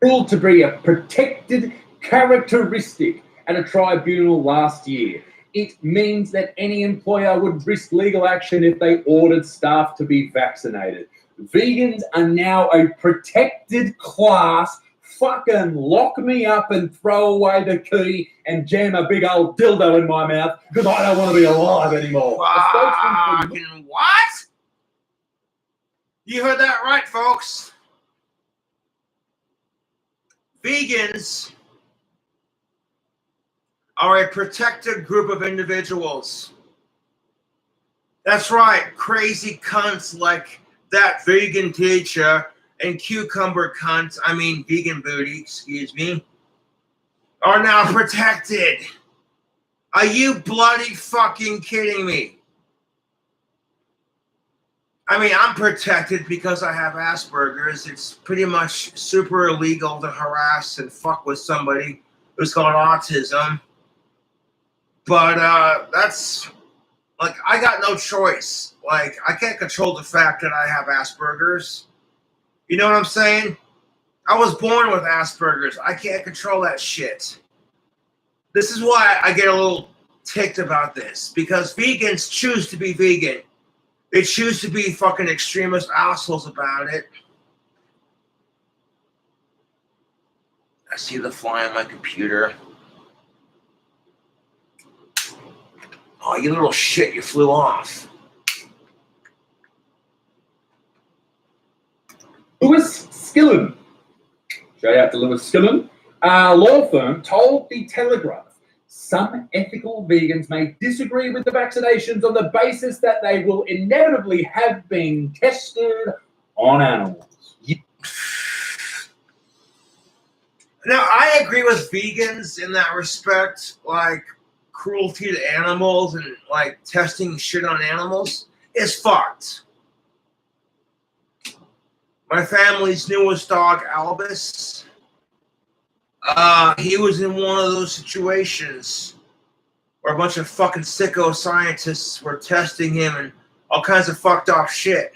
Ruled to be a protected characteristic at a tribunal last year. It means that any employer would risk legal action if they ordered staff to be vaccinated. Vegans are now a protected class. Fucking lock me up and throw away the key and jam a big old dildo in my mouth because I don't want to be alive anymore. Fucking what? You heard that right, folks. Vegans are a protected group of individuals. That's right, crazy cunts like that vegan teacher and cucumber cunt, I mean vegan booty, excuse me, are now protected. Are you bloody fucking kidding me? I mean, I'm protected because I have Asperger's. It's pretty much super illegal to harass and fuck with somebody who's got autism. But that's, like, I got no choice. Like, I can't control the fact that I have Asperger's. You know what I'm saying? I was born with Asperger's. I can't control that shit. This is why I get a little ticked about this. Because vegans choose to be vegan. They choose to be fucking extremist assholes about it. I see the fly on my computer. Oh, you little shit, you flew off. Lewis Skillen, shout out to Lewis Skillen, a law firm, told The Telegraph some ethical vegans may disagree with the vaccinations on the basis that they will inevitably have been tested on animals. Now, I agree with vegans in that respect, like cruelty to animals and like testing shit on animals is fucked. My family's newest dog, Albus, he was in one of those situations where a bunch of fucking sicko scientists were testing him and all kinds of fucked off shit.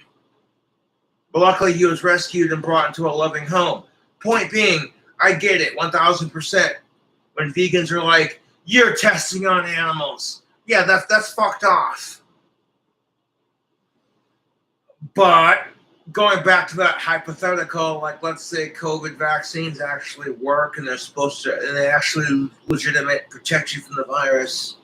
But luckily he was rescued and brought into a loving home. Point being, I get it, 1000%. When vegans are like, you're testing on animals. Yeah, that's fucked off. But going back to that hypothetical, like let's say COVID vaccines actually work and they're supposed to, and they actually legitimately protect you from the virus.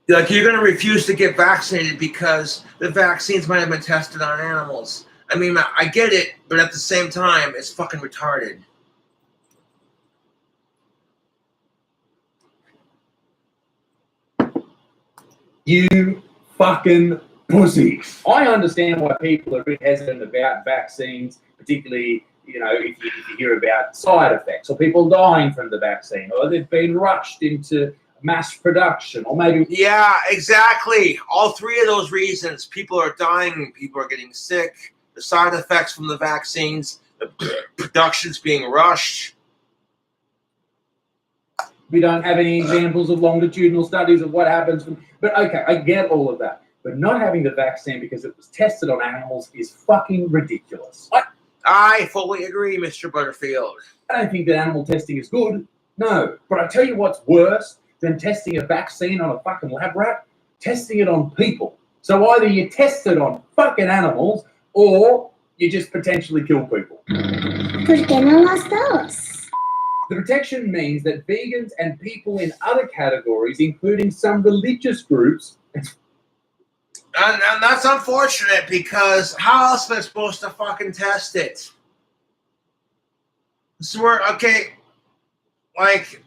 Like you're going to refuse to get vaccinated because the vaccines might have been tested on animals. I mean, I get it, but at the same time, it's fucking retarded. You fucking pussy. I understand why people are a bit hesitant about vaccines, particularly, you know, if you hear about side effects or people dying from the vaccine or they've been rushed into mass production or maybe... Yeah, exactly. All three of those reasons. People are dying, people are getting sick, the side effects from the vaccines, the production's being rushed. We don't have any examples of longitudinal studies of what happens. But okay, I get all of that. But not having the vaccine because it was tested on animals is fucking ridiculous. I fully agree, Mr. Butterfield. I don't think that animal testing is good. No. But I tell you what's worse than testing a vaccine on a fucking lab rat? Testing it on people. So either you test it on fucking animals or you just potentially kill people. ¿Por qué no las dos? The protection means that vegans and people in other categories, including some religious groups... And that's unfortunate because how else am I supposed to fucking test it? So we're, okay, like,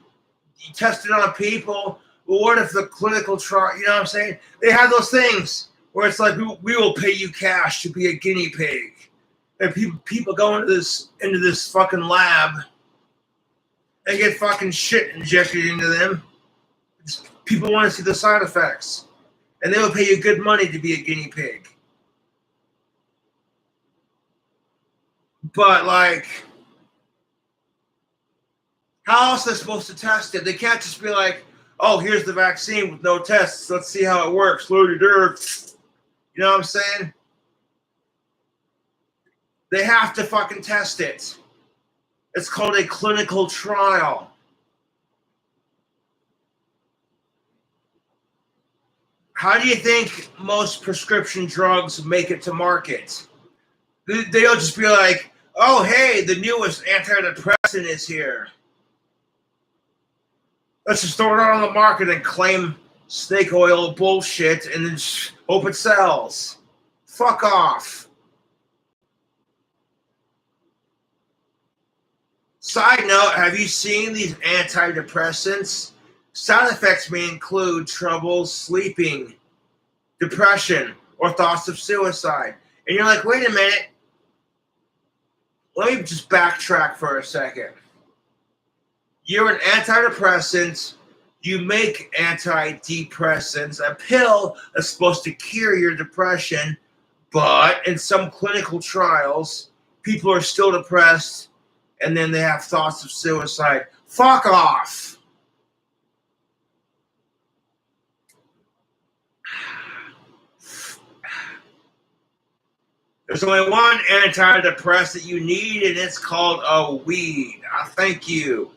you test it on people, but what if the clinical trial, you know what I'm saying? They have those things where it's like, we will pay you cash to be a guinea pig. And people go into this fucking lab and get fucking shit injected into them. People want to see the side effects. And they will pay you good money to be a guinea pig. But, like, how else are they supposed to test it? They can't just be like, oh, here's the vaccine with no tests. Let's see how it works. Load dirt. You know what I'm saying? They have to fucking test it. It's called a clinical trial. How do you think most prescription drugs make it to market? They'll just be like, oh, hey, the newest antidepressant is here. Let's just throw it out on the market and claim snake oil bullshit and then hope it sells. Fuck off. Side note, have you seen these antidepressants? Side effects may include trouble sleeping, depression, or thoughts of suicide. And you're like, wait a minute. Let me just backtrack for a second. You're an antidepressant. You make antidepressants, a pill that's supposed to cure your depression. But in some clinical trials, people are still depressed and then they have thoughts of suicide. Fuck off. There's only one antidepressant you need, and it's called a weed. Thank you.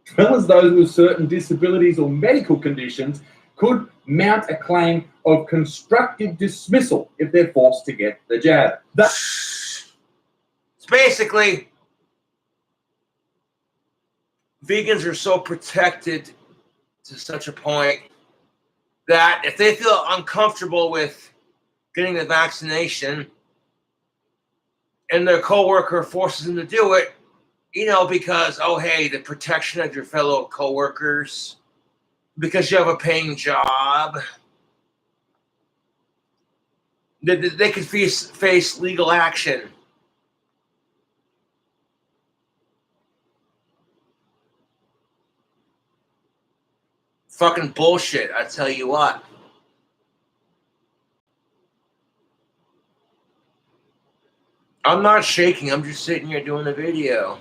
Fellas, those with certain disabilities or medical conditions could mount a claim of constructive dismissal if they're forced to get the jab. It's basically vegans are so protected to such a point that if they feel uncomfortable with getting the vaccination and their coworker forces them to do it, because, oh, hey, the protection of your fellow coworkers, because you have a paying job, they could face legal action. Fucking bullshit, I tell you what. I'm not shaking, I'm just sitting here doing a video.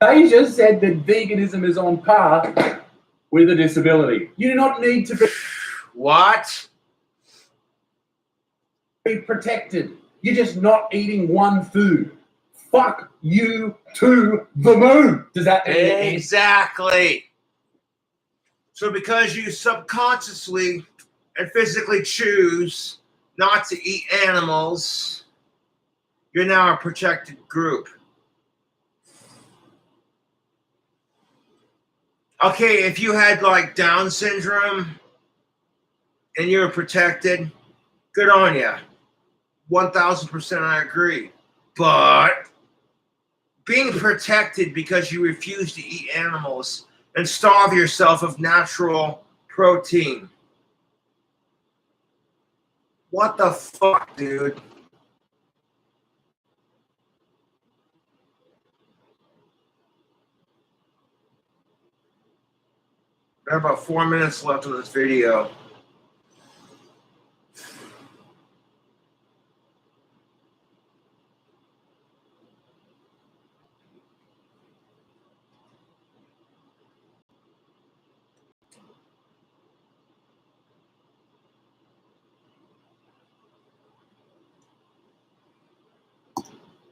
Asia said that veganism is on par with a disability. You do not need to What? be protected. You're just not eating one food. Fuck you to the moon. Does that mean Exactly. So because you subconsciously and physically choose not to eat animals, you're now a protected group. Okay, if you had like Down syndrome and you were protected, good on you. 1000% I agree. But being protected because you refuse to eat animals and starve yourself of natural protein. What the fuck, dude? We have about 4 minutes left of this video.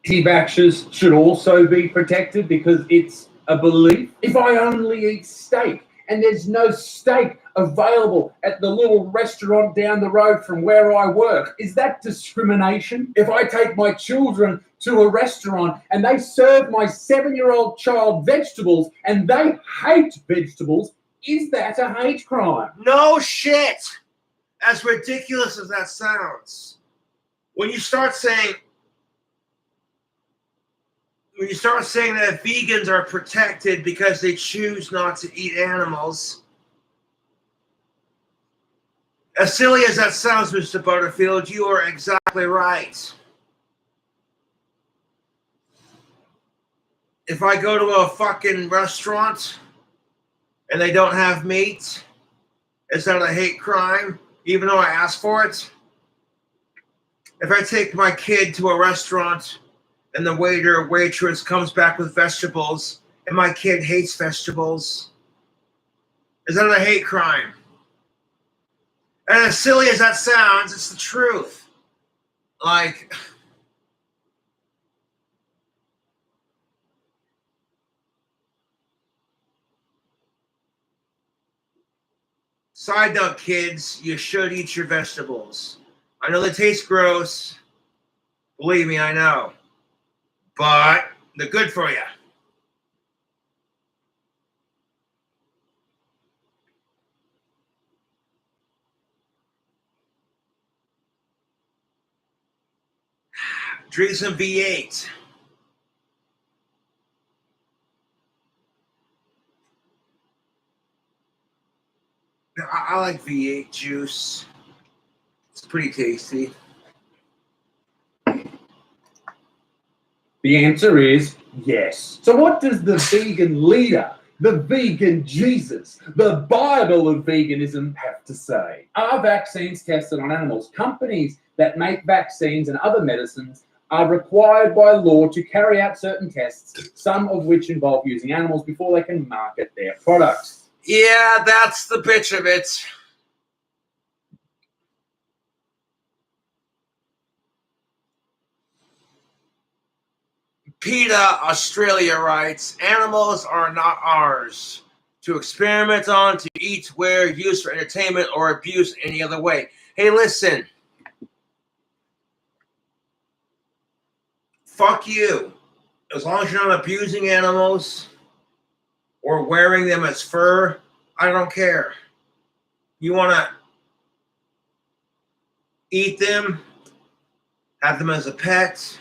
anti-vaxxers should also be protected because it's a belief? If I only eat steak and there's no steak available at the little restaurant down the road from where I work, is that discrimination? If I take my children to a restaurant and they serve my 7-year-old child vegetables and they hate vegetables, is that a hate crime? No shit! As ridiculous as that sounds. When you start saying that vegans are protected because they choose not to eat animals, as silly as that sounds, Mr. Butterfield, you are exactly right. If I go to a fucking restaurant and they don't have meat, is that a hate crime, even though I asked for it? If I take my kid to a restaurant and the waiter or waitress comes back with vegetables and my kid hates vegetables, is that a hate crime? And as silly as that sounds, it's the truth. Like, side note, kids, you should eat your vegetables. I know they taste gross. Believe me, I know. But they're good for you. Drink some V8. I like V8 juice. It's pretty tasty. The answer is yes. So what does the vegan leader, the vegan Jesus, the Bible of veganism have to say? Are vaccines tested on animals? Companies that make vaccines and other medicines are required by law to carry out certain tests, some of which involve using animals before they can market their products. Yeah, that's the bitch of it. PETA Australia writes, animals are not ours to experiment on, to eat, wear, use for entertainment, or abuse any other way. Hey, listen. fuck you. As long as you're not abusing animals or wearing them as fur, I don't care. You want to eat them, have them as a pet,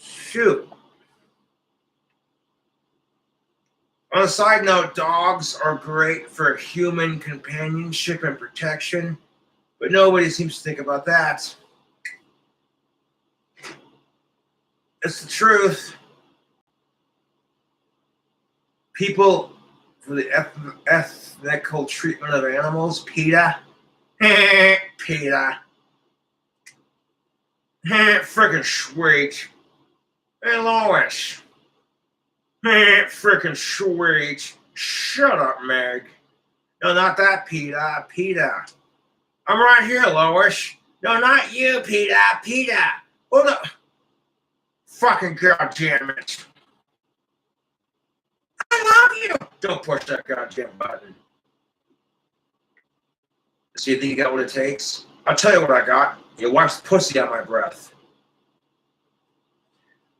shoot. On a side note, dogs are great for human companionship and protection, but nobody seems to think about that. It's the truth. People, for the ethical treatment of animals, PETA, PETA, frickin' sweet. Hey, Lois. Frickin' sweet. Shut up, Meg. No, not that PETA. PETA. I'm right here, Lois. No, not you, PETA. PETA. Well, no. Fucking goddamn it. I love you. Don't push that goddamn button. So you think you got what it takes? I'll tell you what I got. Your wife's pussy on my breath.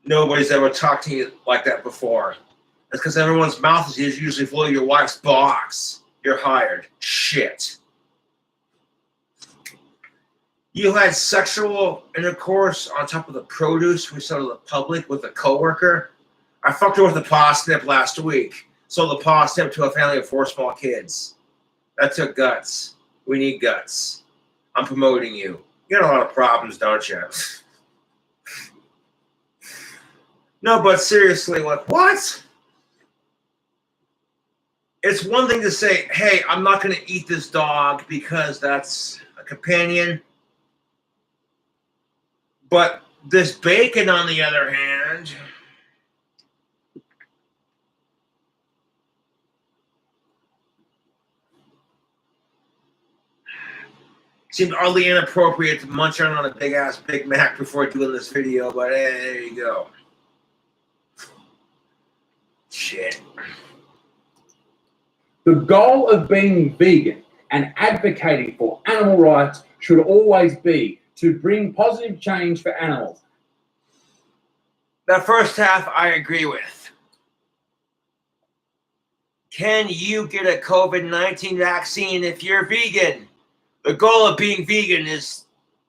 Nobody's ever talked to you like that before. That's because everyone's mouth is usually full of your wife's box. You're hired. Shit. You had sexual intercourse on top of the produce we sell to the public with a coworker. I fucked her with a parsnip last week. Sold the parsnip to a family of 4 small kids. That took guts. We need guts. I'm promoting you. You got a lot of problems, don't you? No, but seriously, like, what? It's one thing to say, hey, I'm not going to eat this dog because that's a companion. But this bacon, on the other hand, seemed oddly inappropriate to munch on a big-ass Big Mac before doing this video, but hey, there you go. Shit. The goal of being vegan and advocating for animal rights should always be to bring positive change for animals. That first half, I agree with. Can you get a COVID-19 vaccine if you're vegan? The goal of being vegan is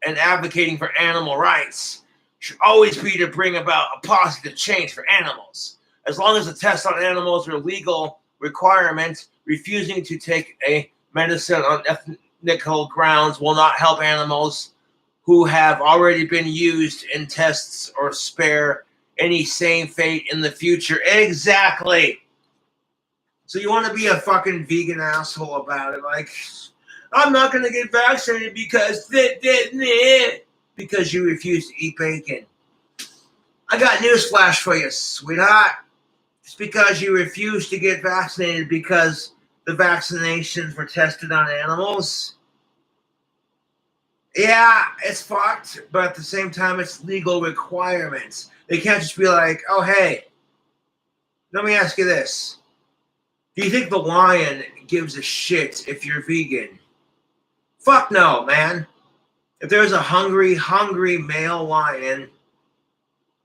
and advocating for animal rights should always be to bring about a positive change for animals. As long as the tests on animals are legal requirements, refusing to take a medicine on ethical grounds will not help animals who have already been used in tests or spare any same fate in the future. Exactly. So you want to be a fucking vegan asshole about it, like, I'm not going to get vaccinated because you refuse to eat bacon. I got newsflash for you, sweetheart. It's because you refuse to get vaccinated because the vaccinations were tested on animals. Yeah, it's fucked, but at the same time, it's legal requirements. They can't just be like, oh, hey, let me ask you this. Do you think the lion gives a shit if you're vegan? Fuck no, man. If there's a hungry male lion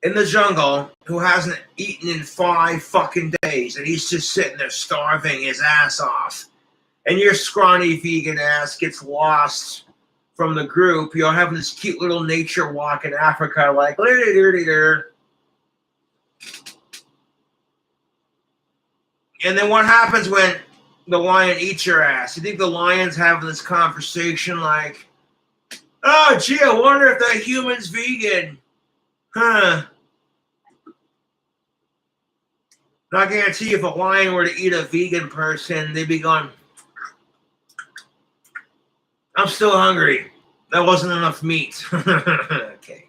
in the jungle who hasn't eaten in 5 fucking days and he's just sitting there starving his ass off, and your scrawny vegan ass gets lost from the group, you're having this cute little nature walk in Africa, like, and then what happens when the lion eats your ass? You think the lion's having this conversation like, oh, gee, I wonder if that human's vegan. Huh. And I guarantee if a lion were to eat a vegan person, they'd be going, I'm still hungry. That wasn't enough meat. Okay.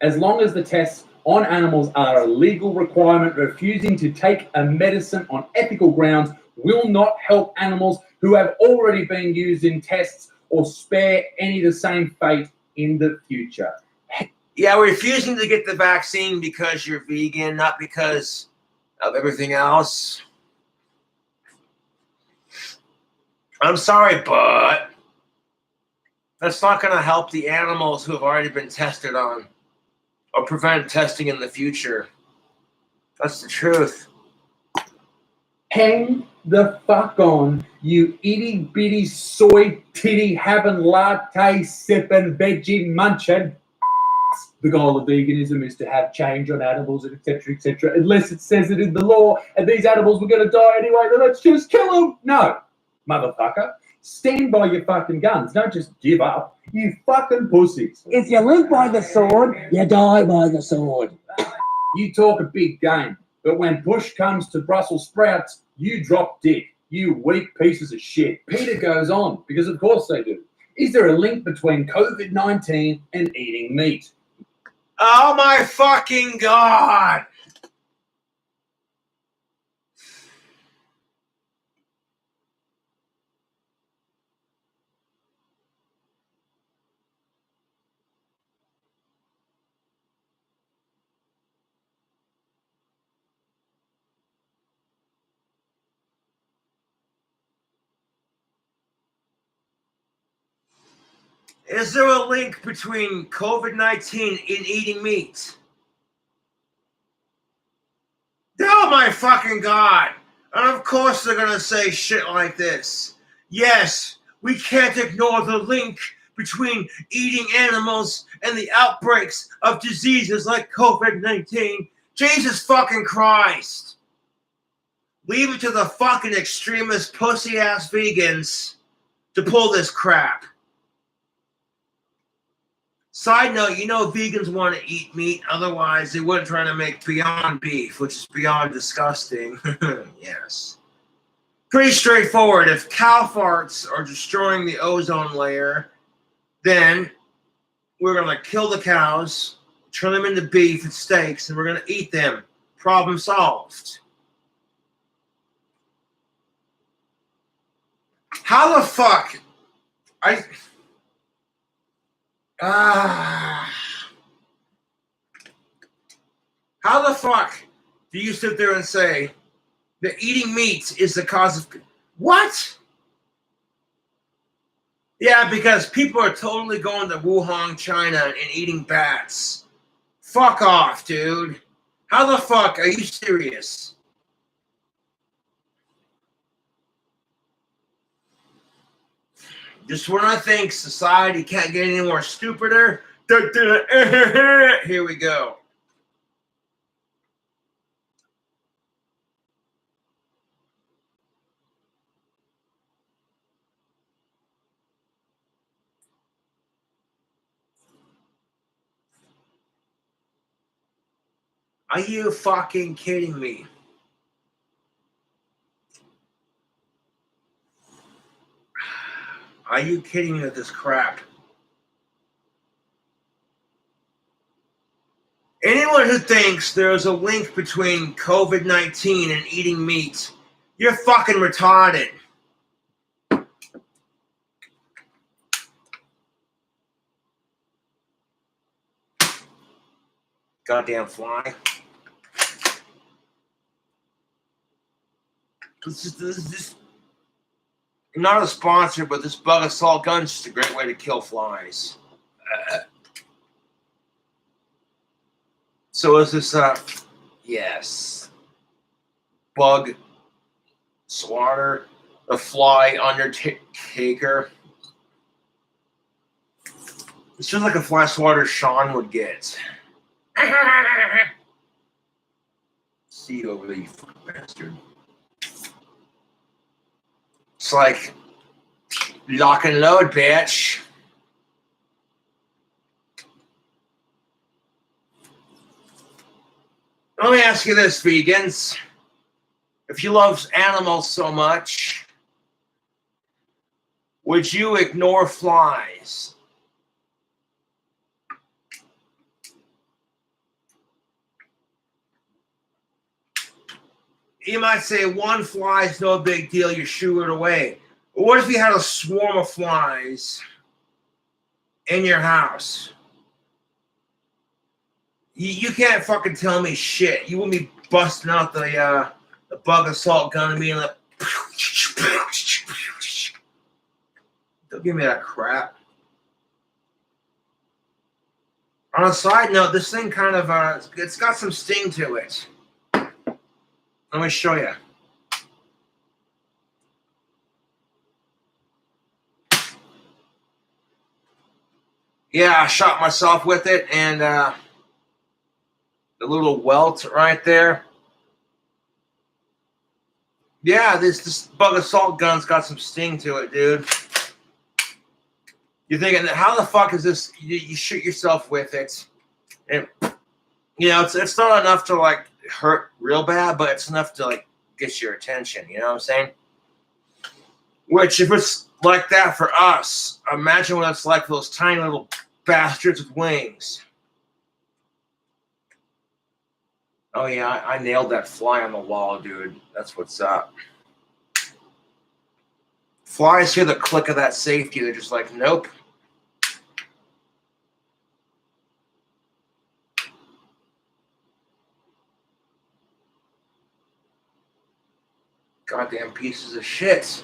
As long as the tests on animals are a legal requirement, refusing to take a medicine on ethical grounds will not help animals who have already been used in tests or spare any the same fate in the future. Yeah, we're refusing to get the vaccine because you're vegan, not because of everything else. I'm sorry, but that's not going to help the animals who have already been tested on or prevent testing in the future. That's the truth. Hang the fuck on, you itty bitty soy titty having latte sipping veggie munching. The goal of veganism is to have change on animals, and etc., unless it says it in the law, and these animals were going to die anyway, then let's just kill them. No, motherfucker. Stand by your fucking guns. Don't just give up. You fucking pussies. If you live by the sword, you die by the sword. You talk a big game, but when push comes to Brussels sprouts, you drop dick. You weak pieces of shit. Peter goes on, because of course they do. Is there a link between COVID-19 and eating meat? Oh my fucking God! Is there a link between COVID-19 and eating meat? Oh my fucking God! And of course they're gonna say shit like this. Yes, we can't ignore the link between eating animals and the outbreaks of diseases like COVID-19. Jesus fucking Christ. Leave it to the fucking extremist pussy-ass vegans to pull this crap. Side note, you know vegans want to eat meat, otherwise they wouldn't try to make Beyond Beef, which is beyond disgusting. Yes. Pretty straightforward. If cow farts are destroying the ozone layer, then we're going to kill the cows, turn them into beef and steaks, and we're going to eat them. Problem solved. How the fuck? How the fuck do you sit there and say that eating meat is the cause of... What? Yeah, because people are totally going to Wuhan, China and eating bats. Fuck off, dude. How the fuck? Are you serious? Just when I think society can't get any more stupider, here we go. Are you fucking kidding me? Are you kidding me with this crap? Anyone who thinks there's a link between COVID-19 and eating meat, you're fucking retarded. Goddamn fly. This is not a sponsor, but this bug assault gun is just a great way to kill flies. So is this yes, bug swatter, a fly undertaker. It's just like a fly swatter Sean would get. See you over there, you fucking bastard. It's like lock and load, bitch. Let me ask you this, vegans. If you love animals so much, would you ignore flies? You might say one fly is no big deal, you shoo it away. But what if you had a swarm of flies in your house? You can't fucking tell me shit. You wouldn't be busting out the bug assault gun and being like, Don't give me that crap. On a side note, this thing kind of, it's got some sting to it. Let me show you. Yeah, I shot myself with it, and the little welt right there. Yeah, this bug assault gun's got some sting to it, dude. You're thinking, how the fuck is this? You shoot yourself with it, and you know it's not enough to like hurt real bad, but it's enough to like get your attention. You know what I'm saying? Which, if it's like that for us, imagine what it's like for those tiny little bastards with wings. Oh yeah, I nailed that fly on the wall, dude. That's what's up. Flies hear the click of that safety. They're just like, nope. Goddamn pieces of shit.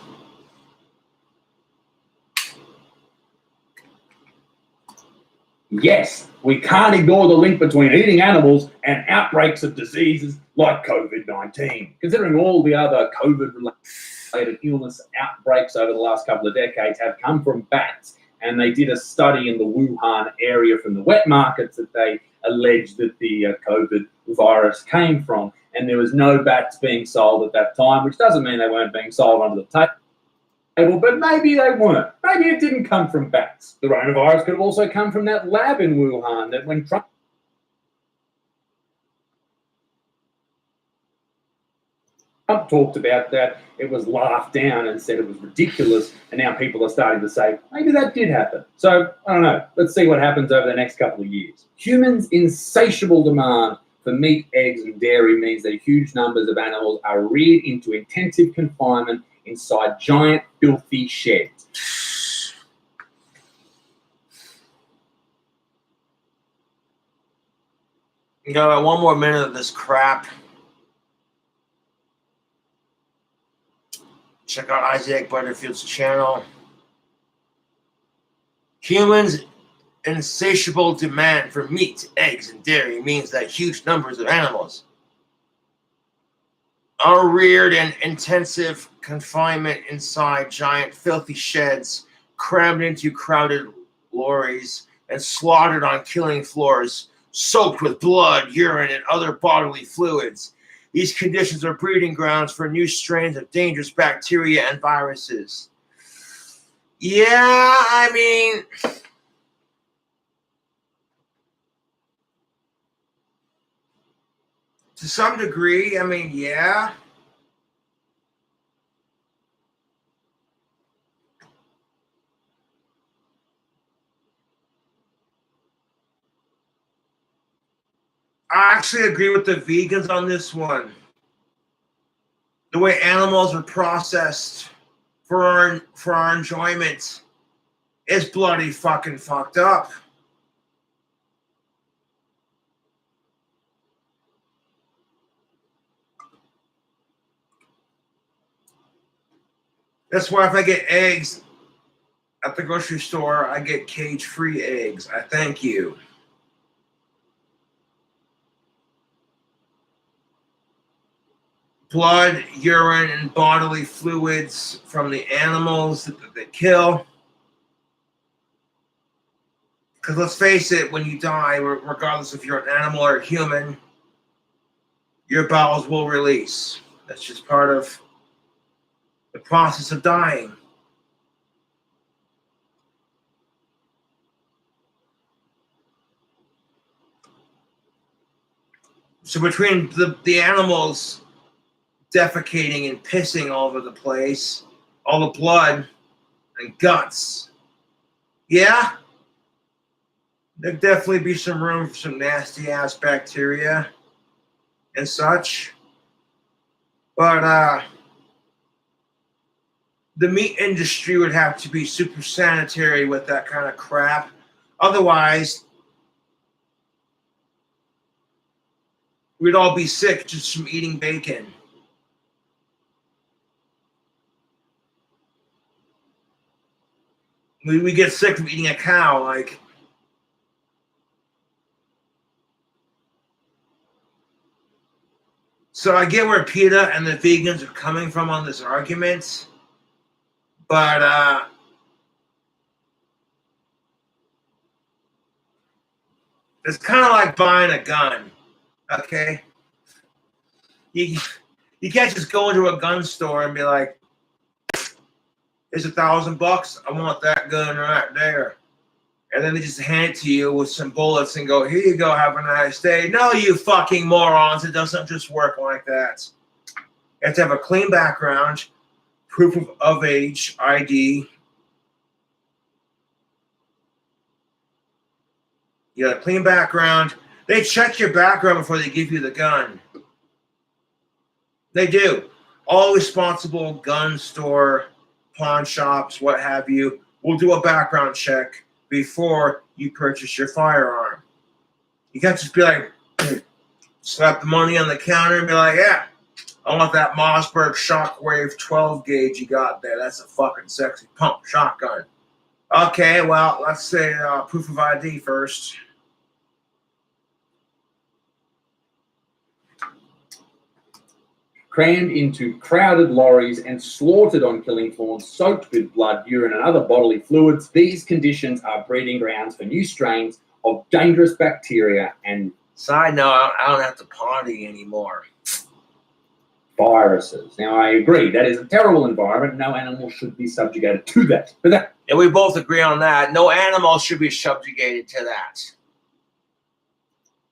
Yes, we can't ignore the link between eating animals and outbreaks of diseases like COVID-19. Considering all the other COVID-related illness outbreaks over the last couple of decades have come from bats, and they did a study in the Wuhan area from the wet markets that they alleged that the COVID virus came from, and there was no bats being sold at that time, which doesn't mean they weren't being sold under the table. But maybe they weren't. Maybe it didn't come from bats. The coronavirus could have also come from that lab in Wuhan that when Trump talked about that, it was laughed down and said it was ridiculous, and now people are starting to say, maybe that did happen. So, I don't know. Let's see what happens over the next couple of years. Humans' insatiable demand for meat, eggs, and dairy means that huge numbers of animals are reared into intensive confinement inside giant, filthy sheds. You got one more minute of this crap. Check out Isaac Butterfield's channel. Humans' insatiable demand for meat, eggs, and dairy means that huge numbers of animals are reared in intensive confinement inside giant filthy sheds, crammed into crowded lorries, and slaughtered on killing floors, soaked with blood, urine, and other bodily fluids. These conditions are breeding grounds for new strains of dangerous bacteria and viruses. Yeah, I mean, to some degree, I mean, yeah. I actually agree with the vegans on this one. The way animals are processed for our enjoyment is bloody fucking fucked up. That's why if I get eggs at the grocery store, I get cage-free eggs. I thank you. Blood, urine, and bodily fluids from the animals that they kill. Because let's face it, when you die, regardless if you're an animal or a human, your bowels will release. That's just part of the process of dying. So between the animals defecating and pissing all over the place, all the blood and guts, yeah, there'd definitely be some room for some nasty ass bacteria and such. But the meat industry would have to be super sanitary with that kind of crap. Otherwise, we'd all be sick just from eating bacon. we get sick of eating a cow. Like, so I get where PETA and the vegans are coming from on this argument, but it's kind of like buying a gun. Okay, you can't just go into a gun store and be like, "It's $1,000. I want that gun right there." And then they just hand it to you with some bullets and go, "Here you go, have a nice day." No, you fucking morons. It doesn't just work like that. You have to have a clean background, proof of age, ID. You got a clean background. They check your background before they give you the gun. They do. All responsible gun store, pawn shops, what have you, will do a background check before you purchase your firearm. You can't just be like, slap the money on the counter and be like, "Yeah, I want that Mossberg Shockwave 12 gauge you got there. That's a fucking sexy pump shotgun." Okay, well, let's say proof of ID first. Crammed into crowded lorries and slaughtered on killing floors, soaked with blood, urine, and other bodily fluids, these conditions are breeding grounds for new strains of dangerous bacteria and Side note, I don't have to potty anymore. viruses. Now, I agree, that is a terrible environment. No animal should be subjugated to that. But And we both agree on that. No animal should be subjugated to that.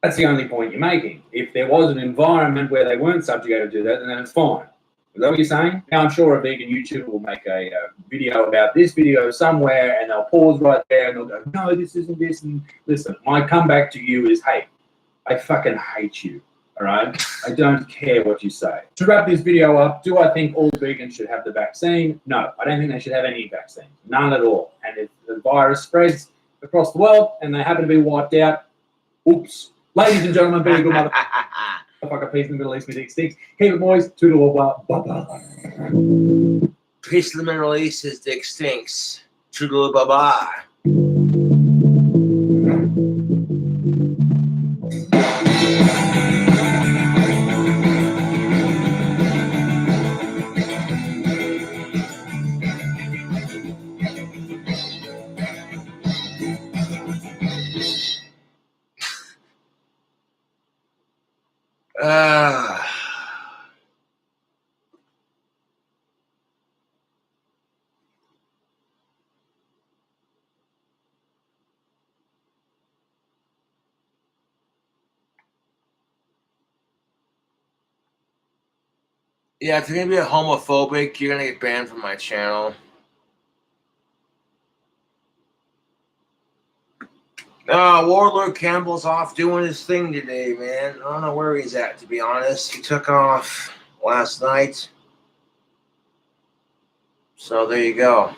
that's the only point you're making. If there was an environment where they weren't subjugated to that, then it's fine. Is that what you're saying? Now, I'm sure a vegan YouTuber will make a video about this video somewhere, and they'll pause right there, and they'll go, "No, this isn't this." And listen, my comeback to you is, hey, I fucking hate you, all right? I don't care what you say. To wrap this video up, do I think all vegans should have the vaccine? No, I don't think they should have any vaccine. None at all. And if the virus spreads across the world and they happen to be wiped out, oops. Ladies and gentlemen, be a good motherfucker. Peace in the Middle East with Dick Sticks. Keep it moist. Toodle bye-bye. Peace in the Middle East is Dick Stinks. Toodaloo bye-bye. Yeah, if you're going to be a homophobic, you're going to get banned from my channel. Warlord Campbell's off doing his thing today, man. I don't know where he's at, to be honest. He took off last night. So there you go.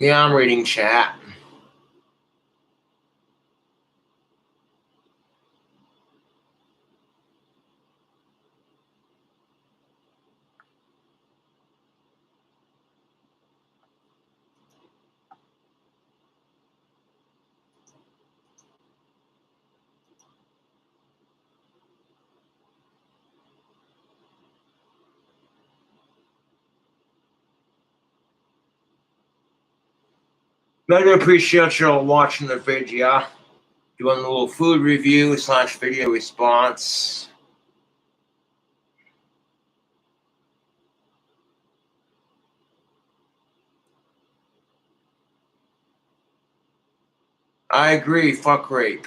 Yeah, I'm reading chat. Really appreciate you all watching the video. Doing a little food review / video response. I agree, fuck rape.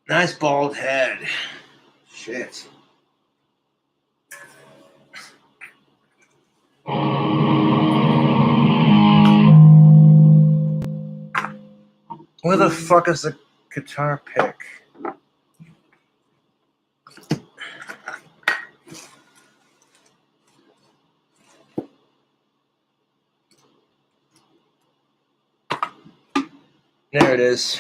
Nice bald head. Shit. Where the fuck is the guitar pick? There it is.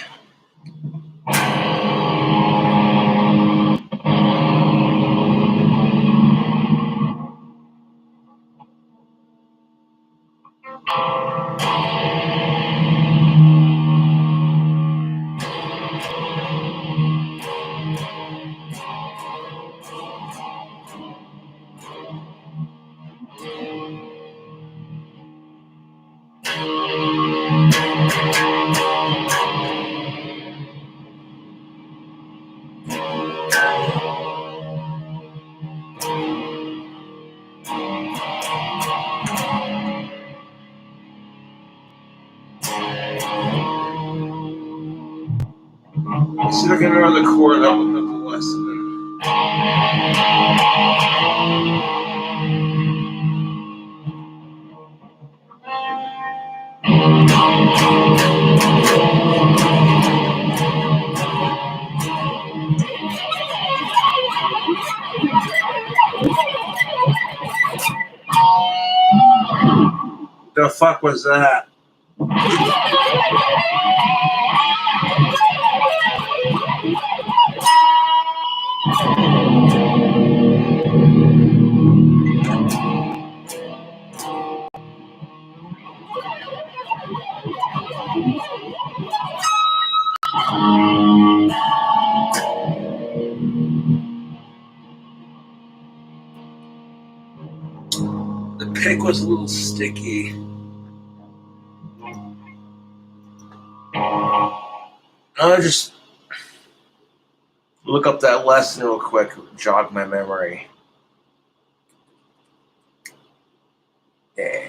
Let's see if I can remember the chord up with the lesson. The fuck was that? The pick was a little sticky. I'll just look up that lesson real quick, jog my memory. Yeah.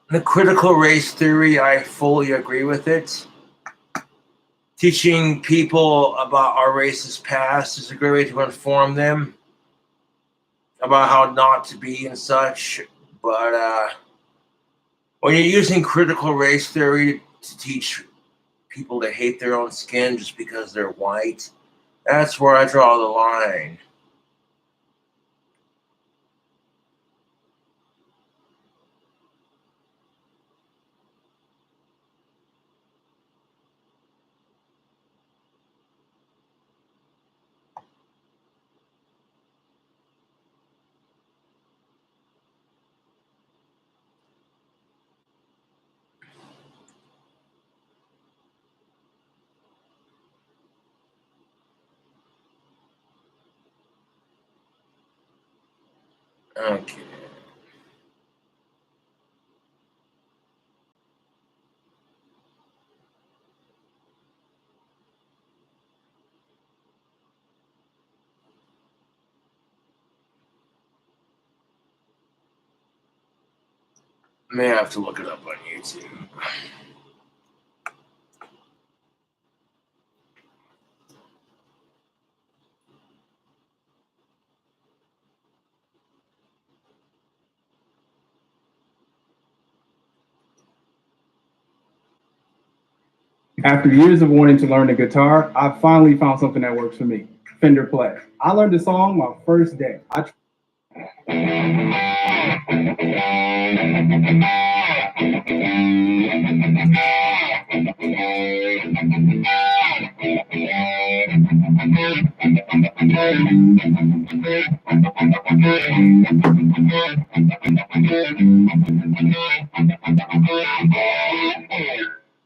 The critical race theory, I fully agree with it. Teaching people about our race's past is a great way to inform them about how not to be and such. But when you're using critical race theory to teach people to hate their own skin just because they're white, that's where I draw the line. Okay. May have to look it up on YouTube. After years of wanting to learn the guitar, I finally found something that works for me. Fender Play. I learned the song my first day.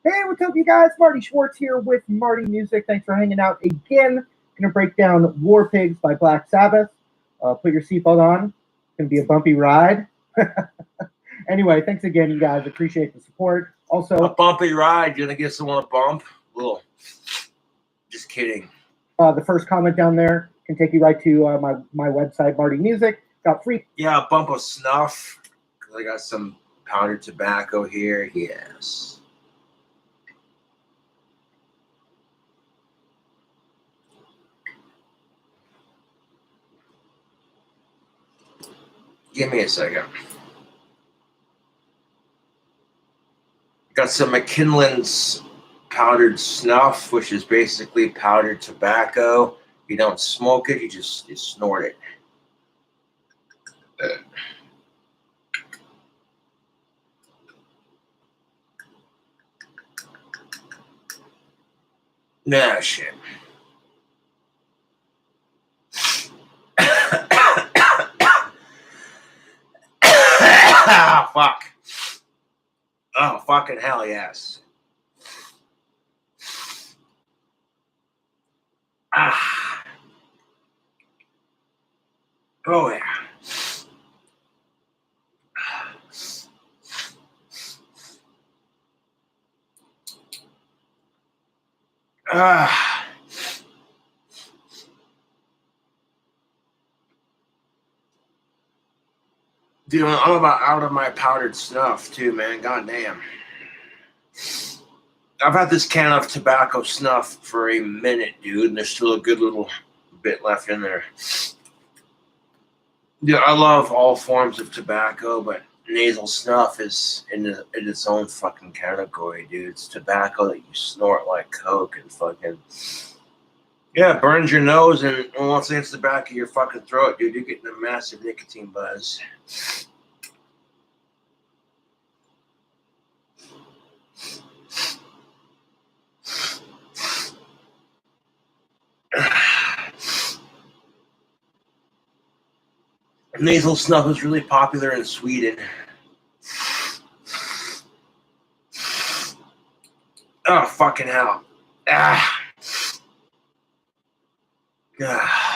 Hey, what's up, you guys? Marty Schwartz here with Marty Music. Thanks for hanging out again. Gonna break down War Pigs by Black Sabbath. Put your seatbelt on. It's gonna be a bumpy ride. Anyway, thanks again, you guys. Appreciate the support. Also, a bumpy ride. You're gonna give someone a bump? Little. Just kidding. The first comment down there can take you right to my website, Marty Music. Got free. Yeah, a bump of snuff. Cause I got some powdered tobacco here. Yes. Give me a second. Got some McKinley's powdered snuff, which is basically powdered tobacco. You don't smoke it, you snort it. Nah, shit. Ah, fuck. Oh, fucking hell yes. Ah. Oh, yeah. Ah. Dude, I'm about out of my powdered snuff, too, man. God damn. I've had this can of tobacco snuff for a minute, dude, and there's still a good little bit left in there. Yeah, I love all forms of tobacco, but nasal snuff is in its own fucking category, dude. It's tobacco that you snort like coke and fucking... Yeah, it burns your nose, and once it hits the back of your fucking throat, dude, you're getting a massive nicotine buzz. Nasal snuff is really popular in Sweden. Oh, fucking hell. Ah. Ah.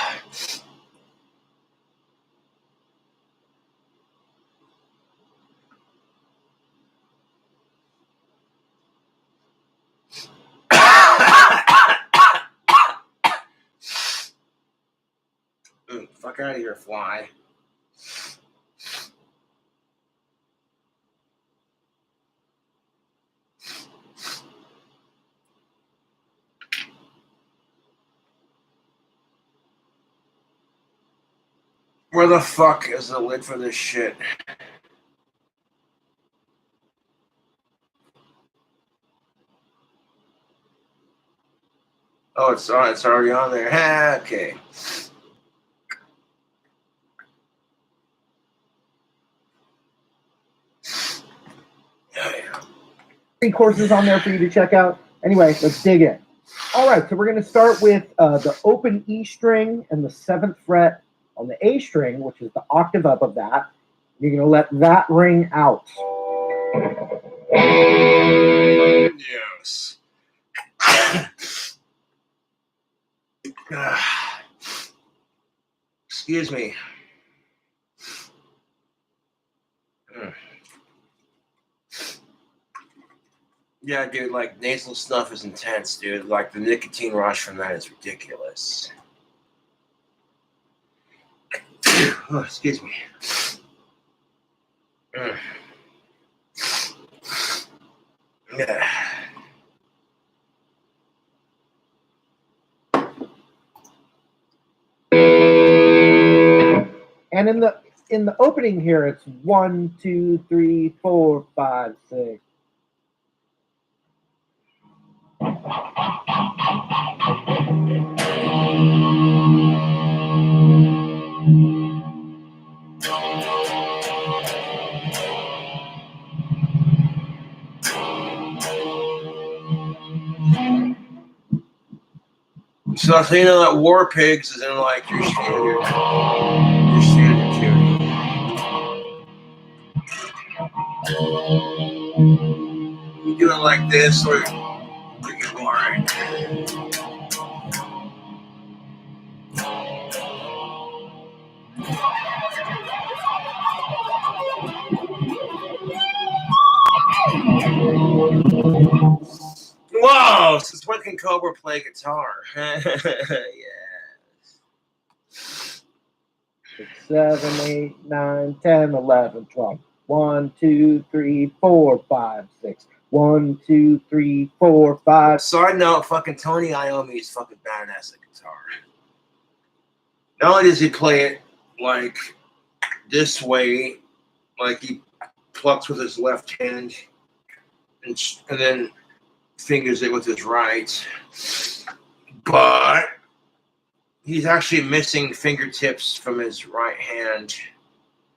Fuck out of here, fly. Where the fuck is the lid for this shit? Oh, it's on. It's already on there. Ha, okay. Oh, yeah. 3 courses on there for you to check out. Anyway, let's dig in. All right, so we're going to start with the open E string and the 7th fret on the A string, which is the octave up of that. You're going to let that ring out. Yes. Excuse me. Yeah, dude, like nasal snuff is intense, dude. Like the nicotine rush from that is ridiculous. Oh, excuse me. Yeah. And in the opening here, it's 1, 2, 3, 4, 5, 6. So you know that War Pigs is in like your standard tuning. You do it like this, or you get all right. Whoa! Since when can Cobra play guitar? Yeah. 6, 7, 8, 9, 10, 11, 12. 1, 2, 3, 4, 5, 6. 1, 2, 3, 4, 5. Side note, fucking Tony Iommi is fucking badass at guitar. Not only does he play it like this way, like he plucks with his left hand and then fingers it with his right. But he's actually missing fingertips from his right hand.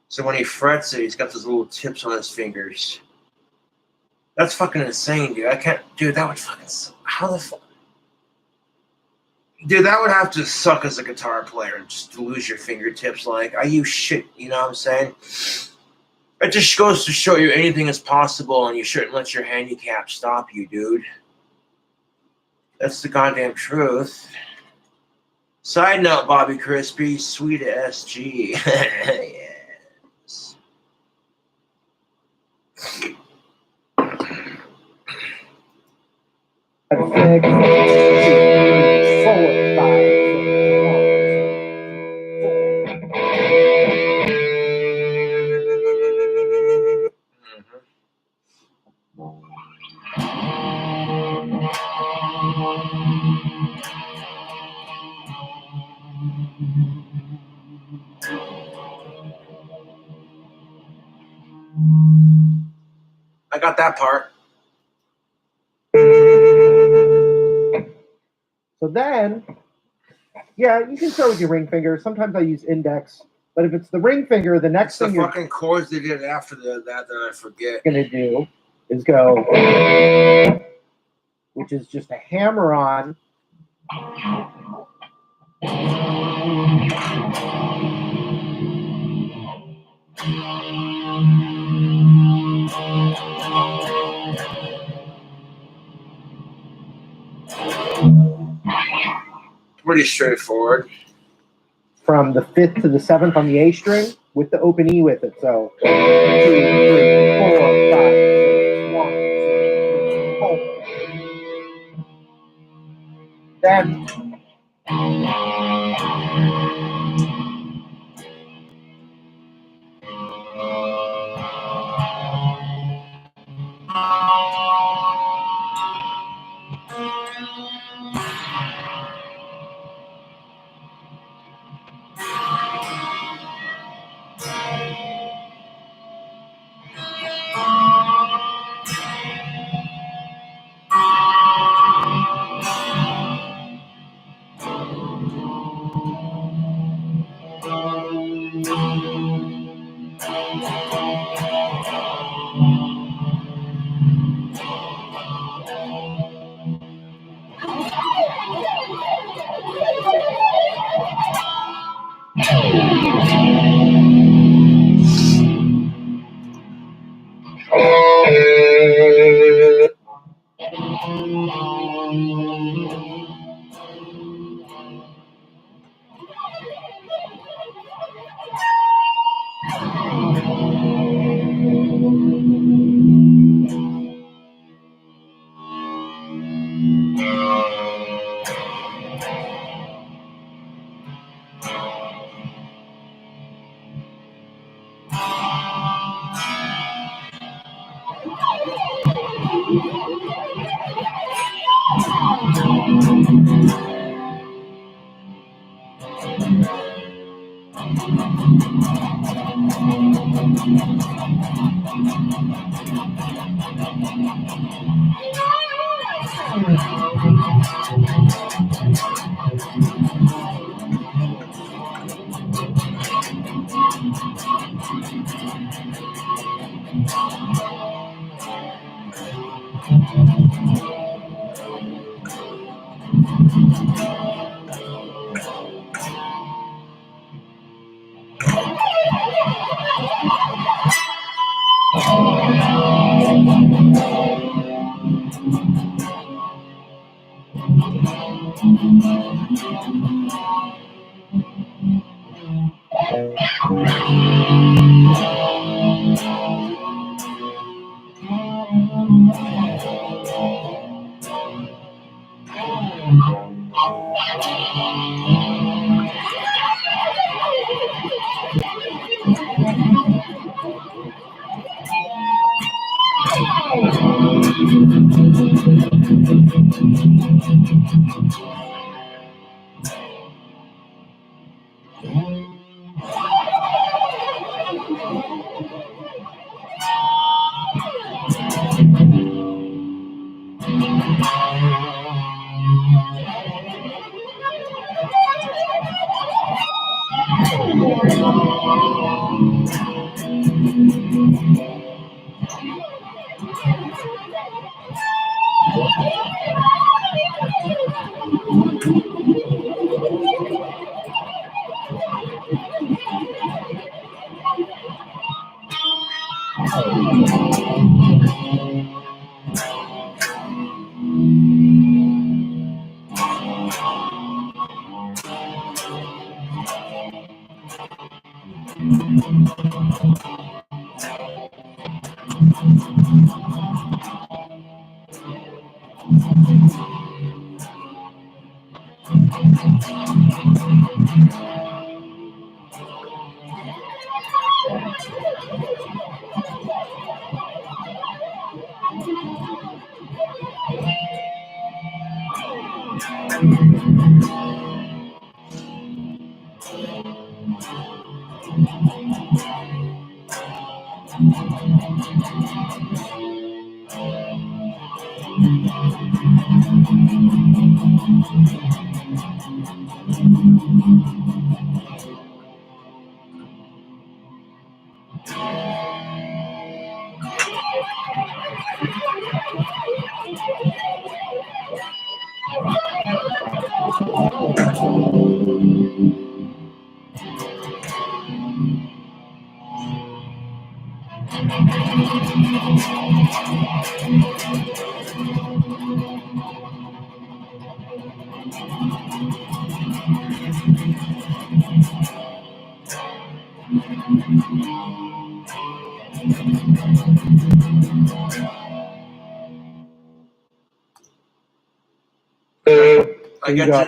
So when he frets it, he's got those little tips on his fingers. That's fucking insane, dude. I can't, dude, that would fucking, how the fuck? Dude, that would have to suck as a guitar player, just to lose your fingertips. Like, are you shit? You know what I'm saying? It just goes to show you anything is possible, and you shouldn't let your handicap stop you, dude. That's the goddamn truth. Side note, Bobby Crispy, sweet SG. Yes. That's 6, 2, 3, 4, 5, I got that part. So then, yeah, you can start with your ring finger. Sometimes I use index, but if it's the ring finger, the next It's the thing you're fucking chords they did after that I forget. gonna do is go, which is just a hammer on. Pretty straightforward. From the 5th to the 7th on the A string with the open E with it. So 2, 3, 4, 5, 6, 1, 2, 3, 4. Then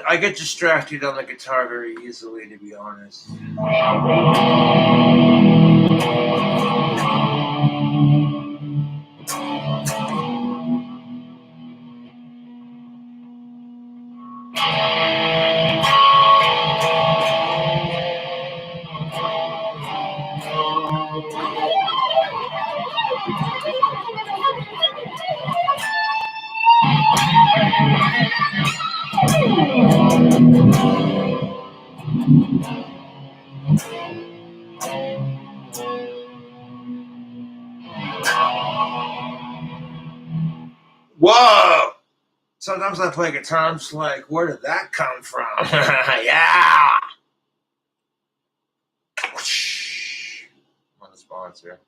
I get distracted on the guitar very easily, to be honest. Whoa! Sometimes I play guitar, I'm just like, where did that come from? Yeah! I'm on the sponsor.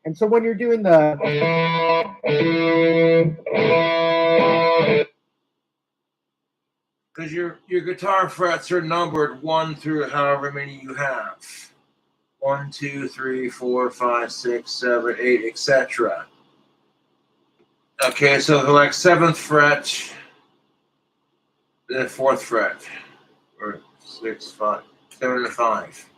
And so when you're doing the because your guitar frets are numbered 1 through however many you have. 1, 2, 3, 4, 5, 6, 7, 8, etc. Okay, so like 7th fret, then 4th fret, or 6, 5, 7 and 5.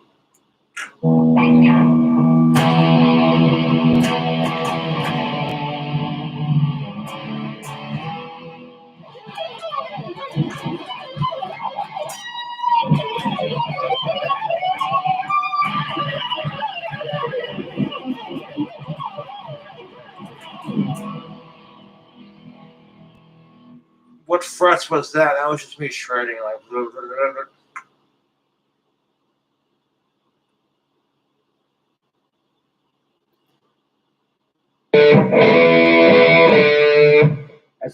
What frets was that? That was just me shredding like.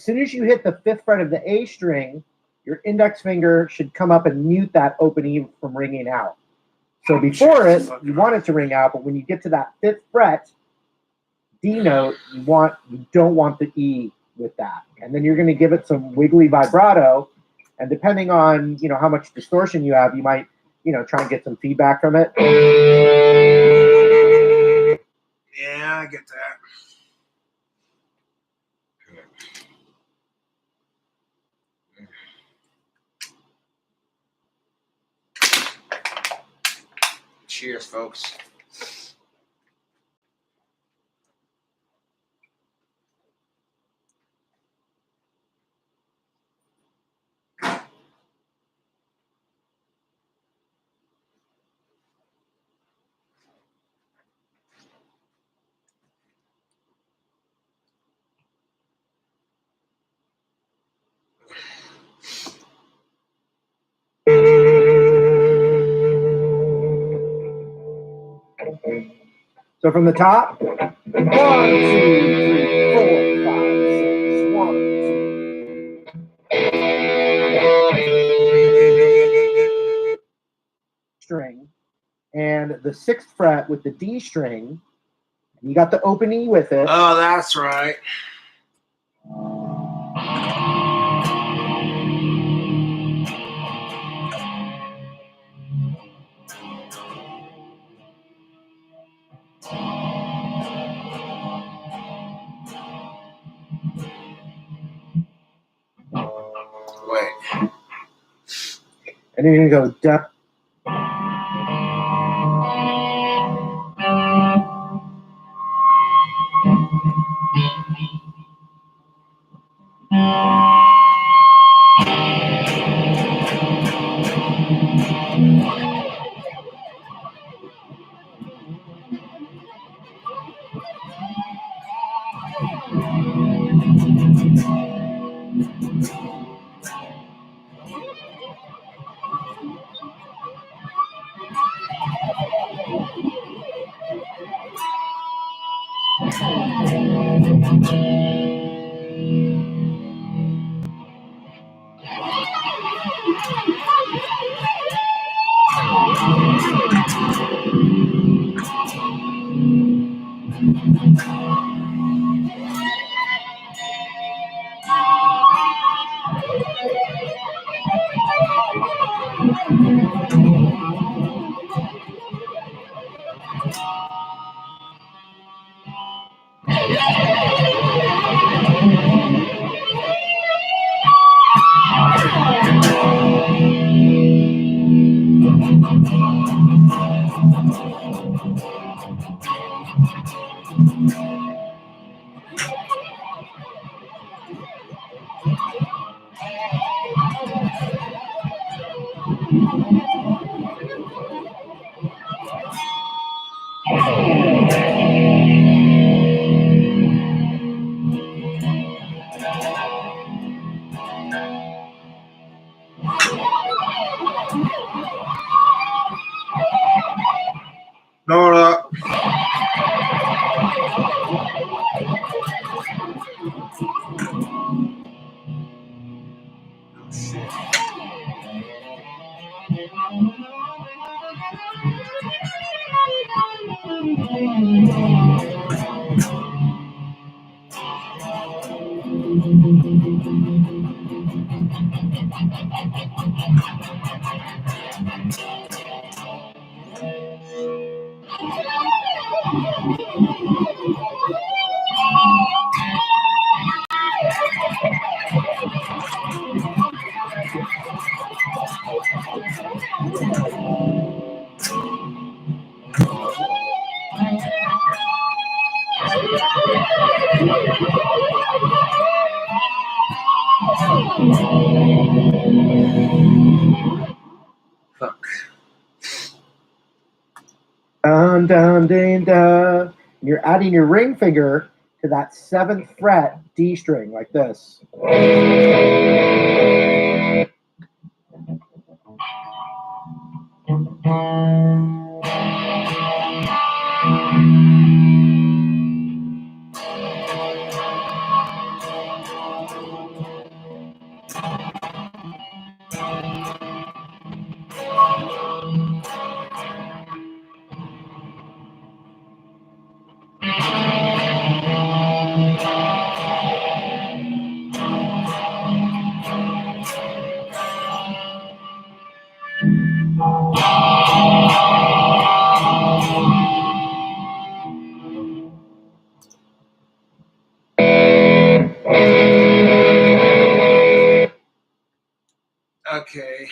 as soon as you hit the 5th fret of the A string, your index finger should come up and mute that open E from ringing out. So before it, you want it to ring out, but when you get to that 5th fret D note, you don't want the E with that. And then you're going to give it some wiggly vibrato, and depending on, how much distortion you have, you might, try and get some feedback from it. Yeah, I get that. Cheers, folks. So from the top, 1, 2, 3, 4, 5, 6, 1, 2. String, and the 6th fret with the D string. You got the open E with it. Oh, that's right. And you're gonna go da. Nora. Fuck. Down, down, ding, da. You're adding your ring finger to that 7th fret D string like this. Okay.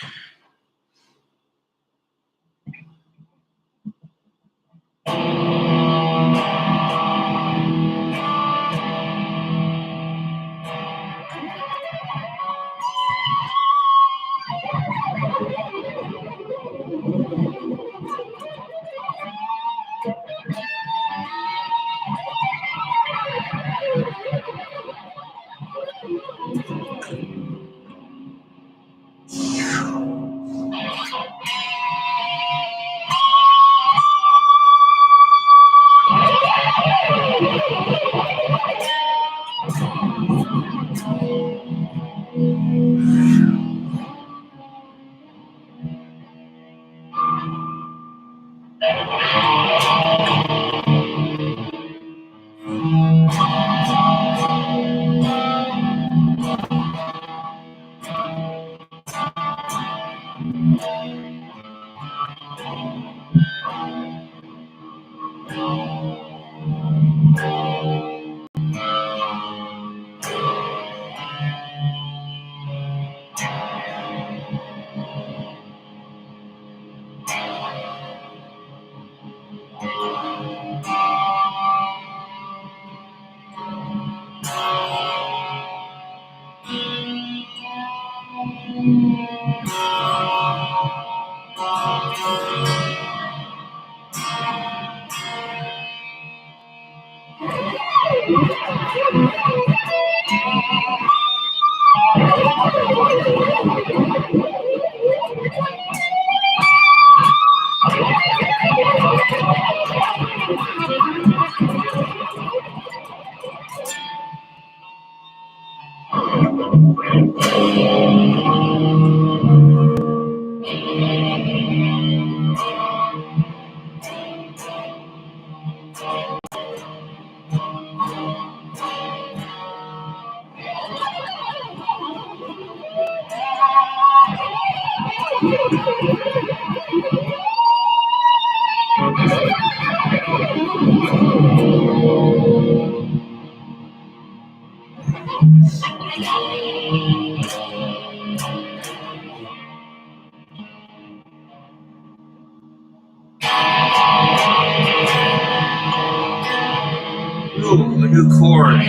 Ooh, a new chord.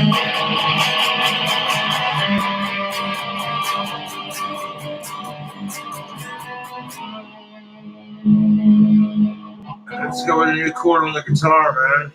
Let's go with a new chord on the guitar, man.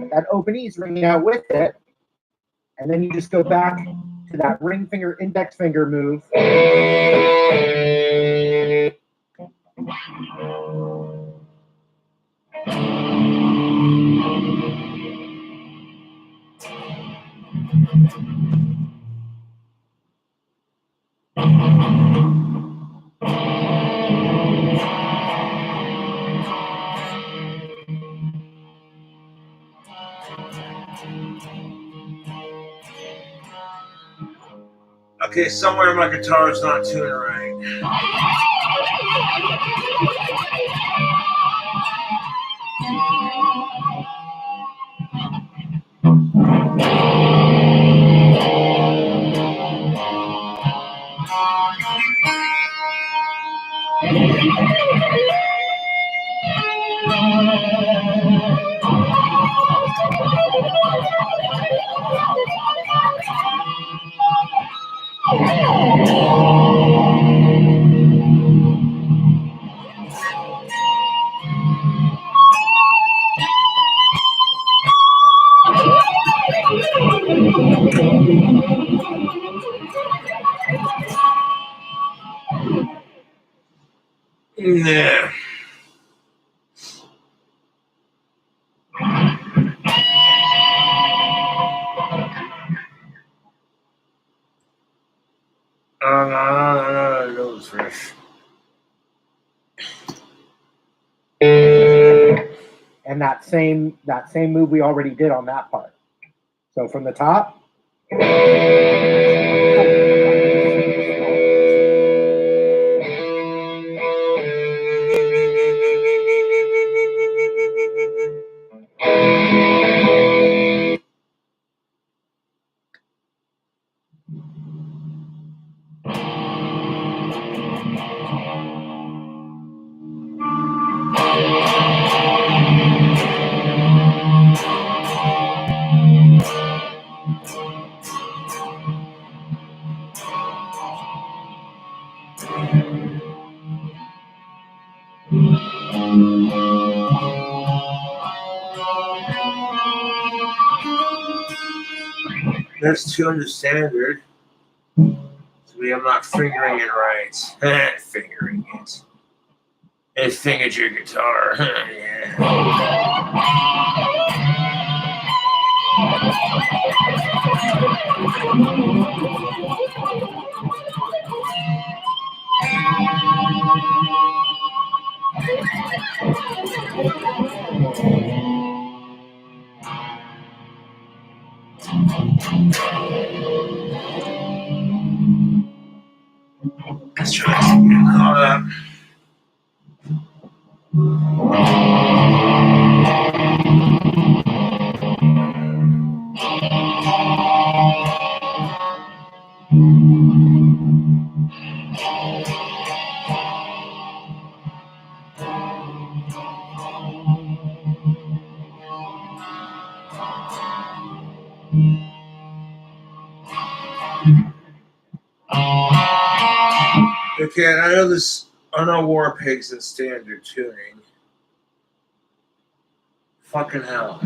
That open E is ringing out with it, and then you just go back to that ring finger, index finger move. Okay, somewhere my guitar is not tuned right. Yeah. Those fish. And that same move we already did on that part. So from the top. That's 200 standard. So I'm not fingering it right. Fingering it. It fingered your guitar. Yeah. Let's try this again. Hold up. Okay, I know this. I know War Pigs in standard tuning. Fucking hell.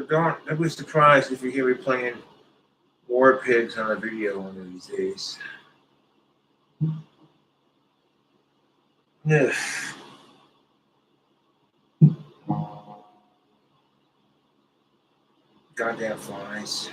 Don't be surprised if you hear me playing War Pigs on a video one of these days. Ugh. Goddamn flies.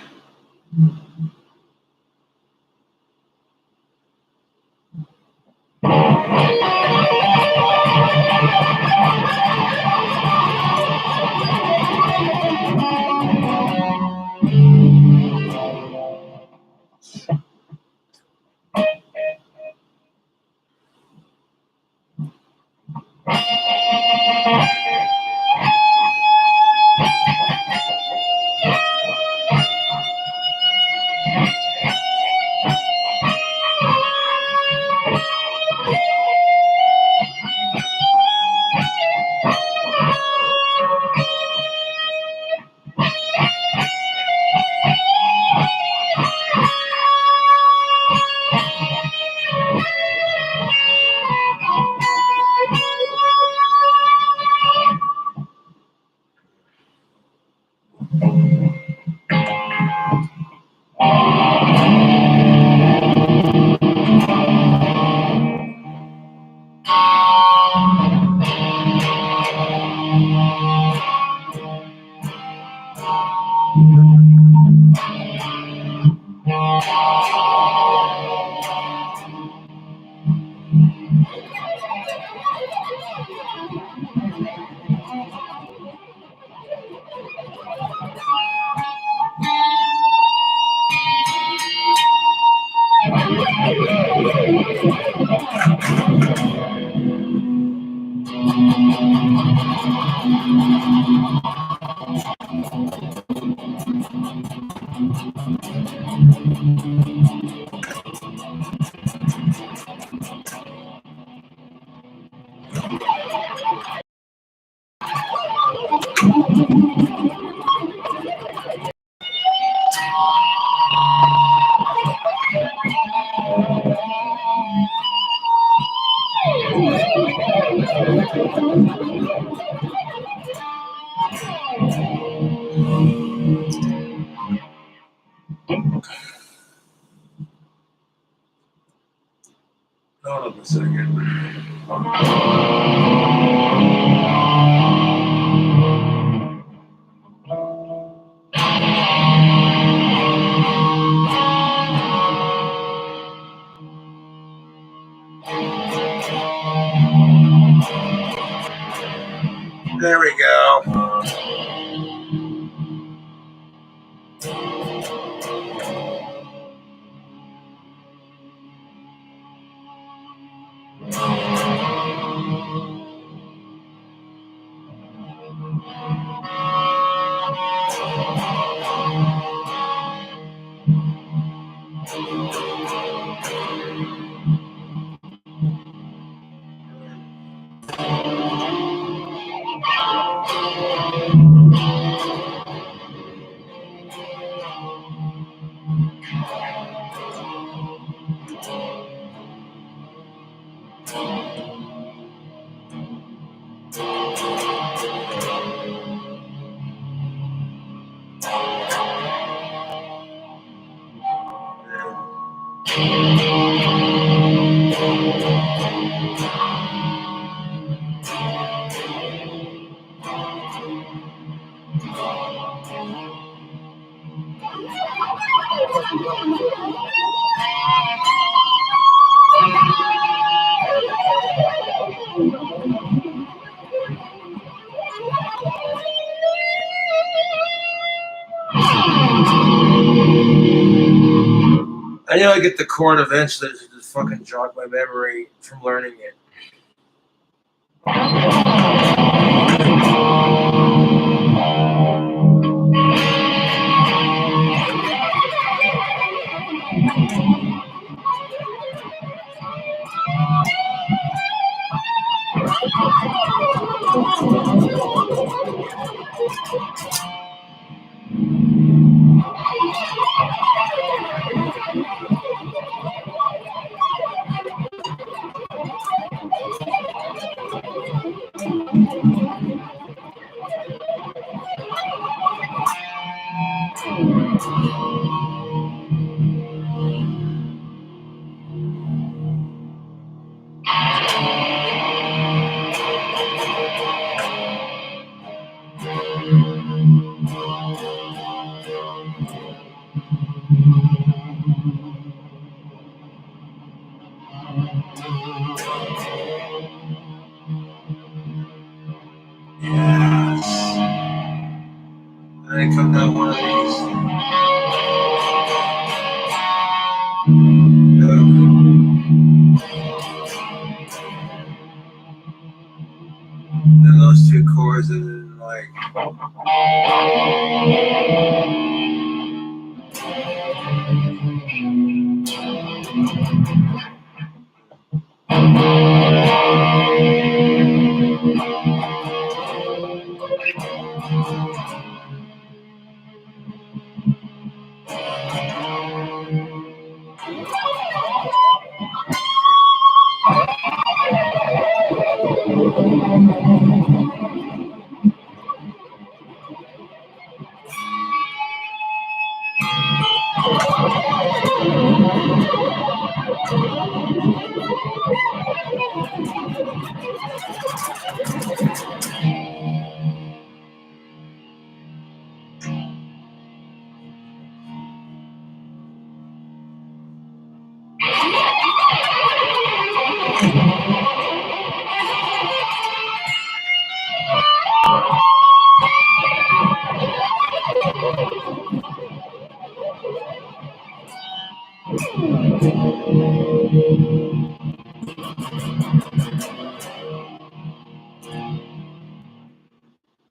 Hold up a second. There we go. I know I get the chord eventually to just fucking jog my memory from learning it. Yes. I come down one of these. Then those two chords and then like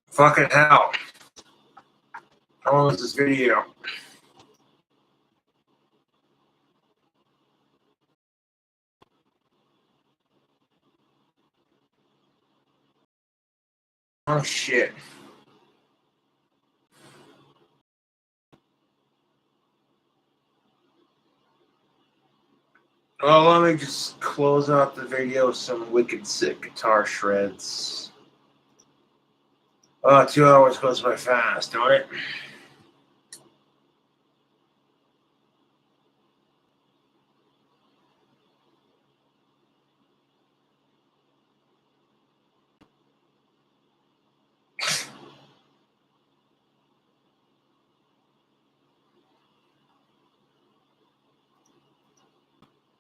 fucking hell. How long is this video? Oh shit. Well, let me just close out the video with some wicked sick guitar shreds. 2 hours goes by fast, don't it?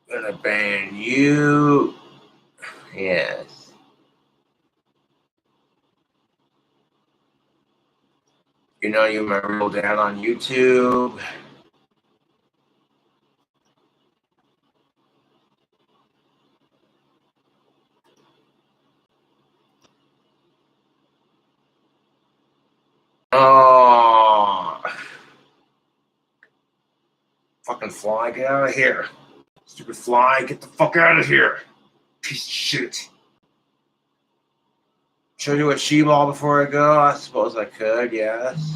Gonna ban you. Yes. You know you're my real dad on YouTube. Oh. Fucking fly, get out of here. Stupid fly, get the fuck out of here. Piece of shit. Show you a she-ball before I go? I suppose I could, yes.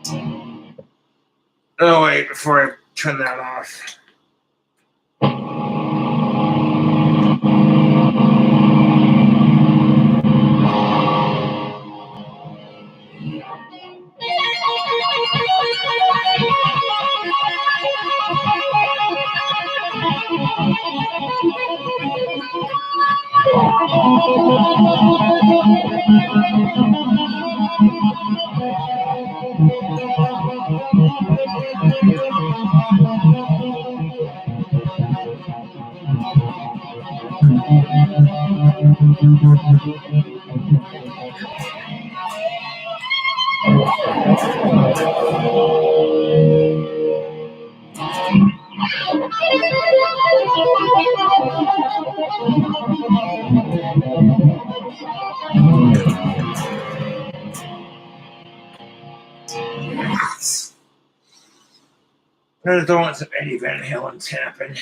Oh wait, before I turn that off. There's the ones of Eddie Van Halen tapping.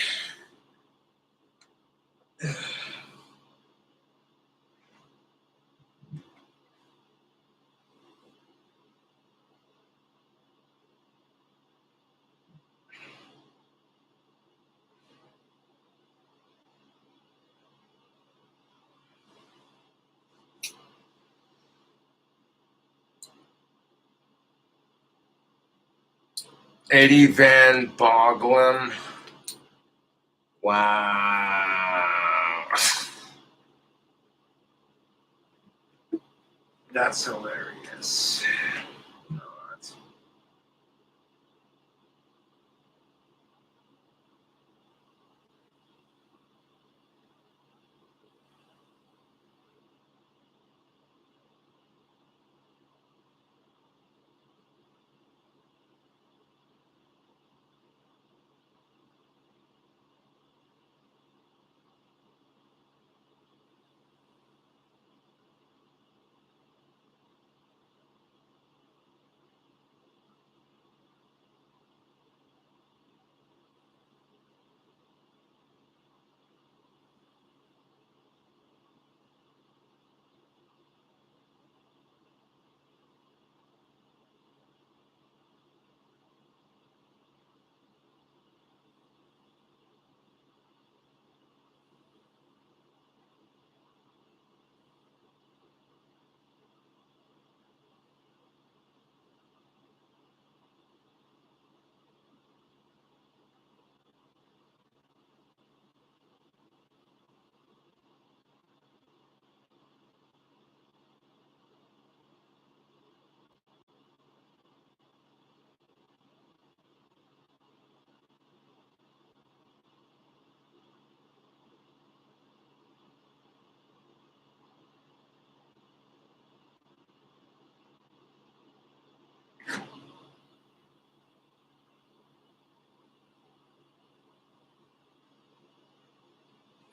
Eddie Van Boglum. Wow. That's hilarious.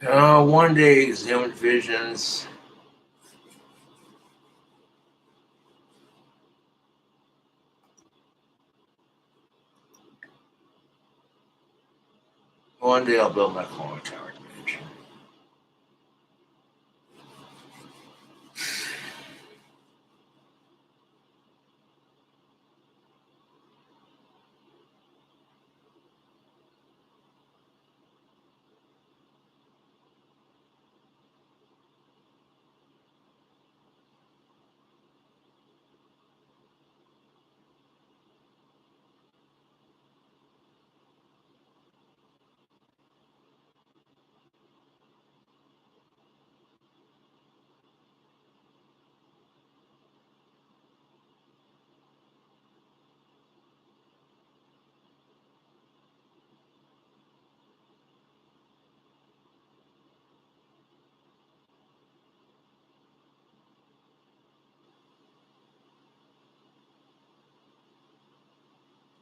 One day exhumed visions. One day I'll build my clock tower dimension.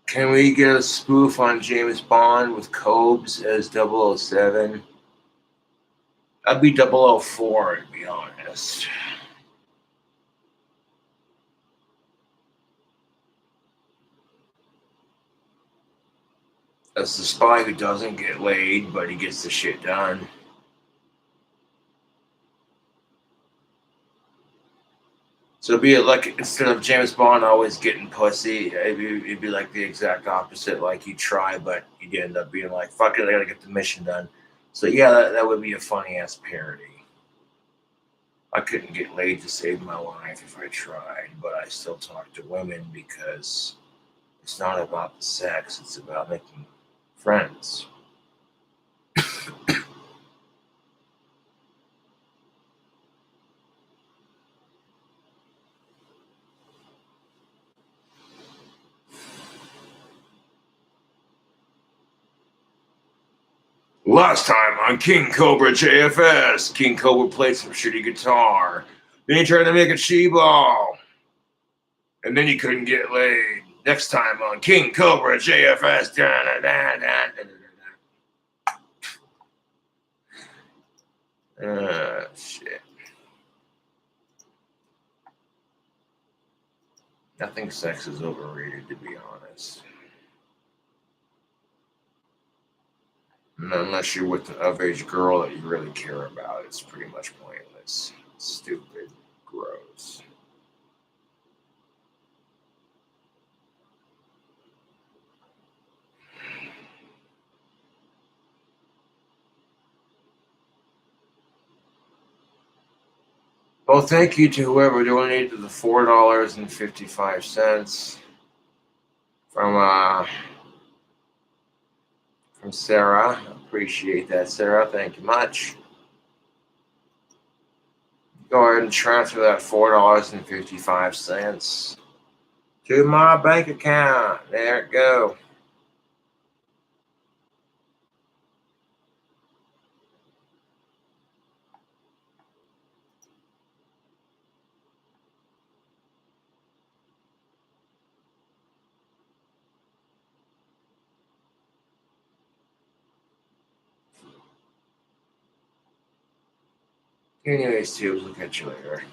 Can we get a spoof on James Bond with Cobes as 007? That'd be 004, to be honest. That's the spy who doesn't get laid, but he gets the shit done. So it'd be like, instead of James Bond always getting pussy, it'd be like the exact opposite. Like you try, but you'd end up being like, fuck it, I gotta get the mission done. So yeah, that would be a funny ass parody. I couldn't get laid to save my life if I tried, but I still talk to women because it's not about the sex, it's about making friends. Last time on King Cobra JFS, King Cobra played some shitty guitar. Then he tried to make a she-ball. And then he couldn't get laid. Next time on King Cobra JFS. Shit. I think sex is overrated, to be honest. Unless you're with an of-age girl that you really care about, it's pretty much pointless. Stupid. Gross. Well, thank you to whoever donated the $4.55 from Sarah. Appreciate that, Sarah. Thank you much. Go ahead and transfer that $4.55 to my bank account. There it go. Anyways, tubes, we'll catch you later.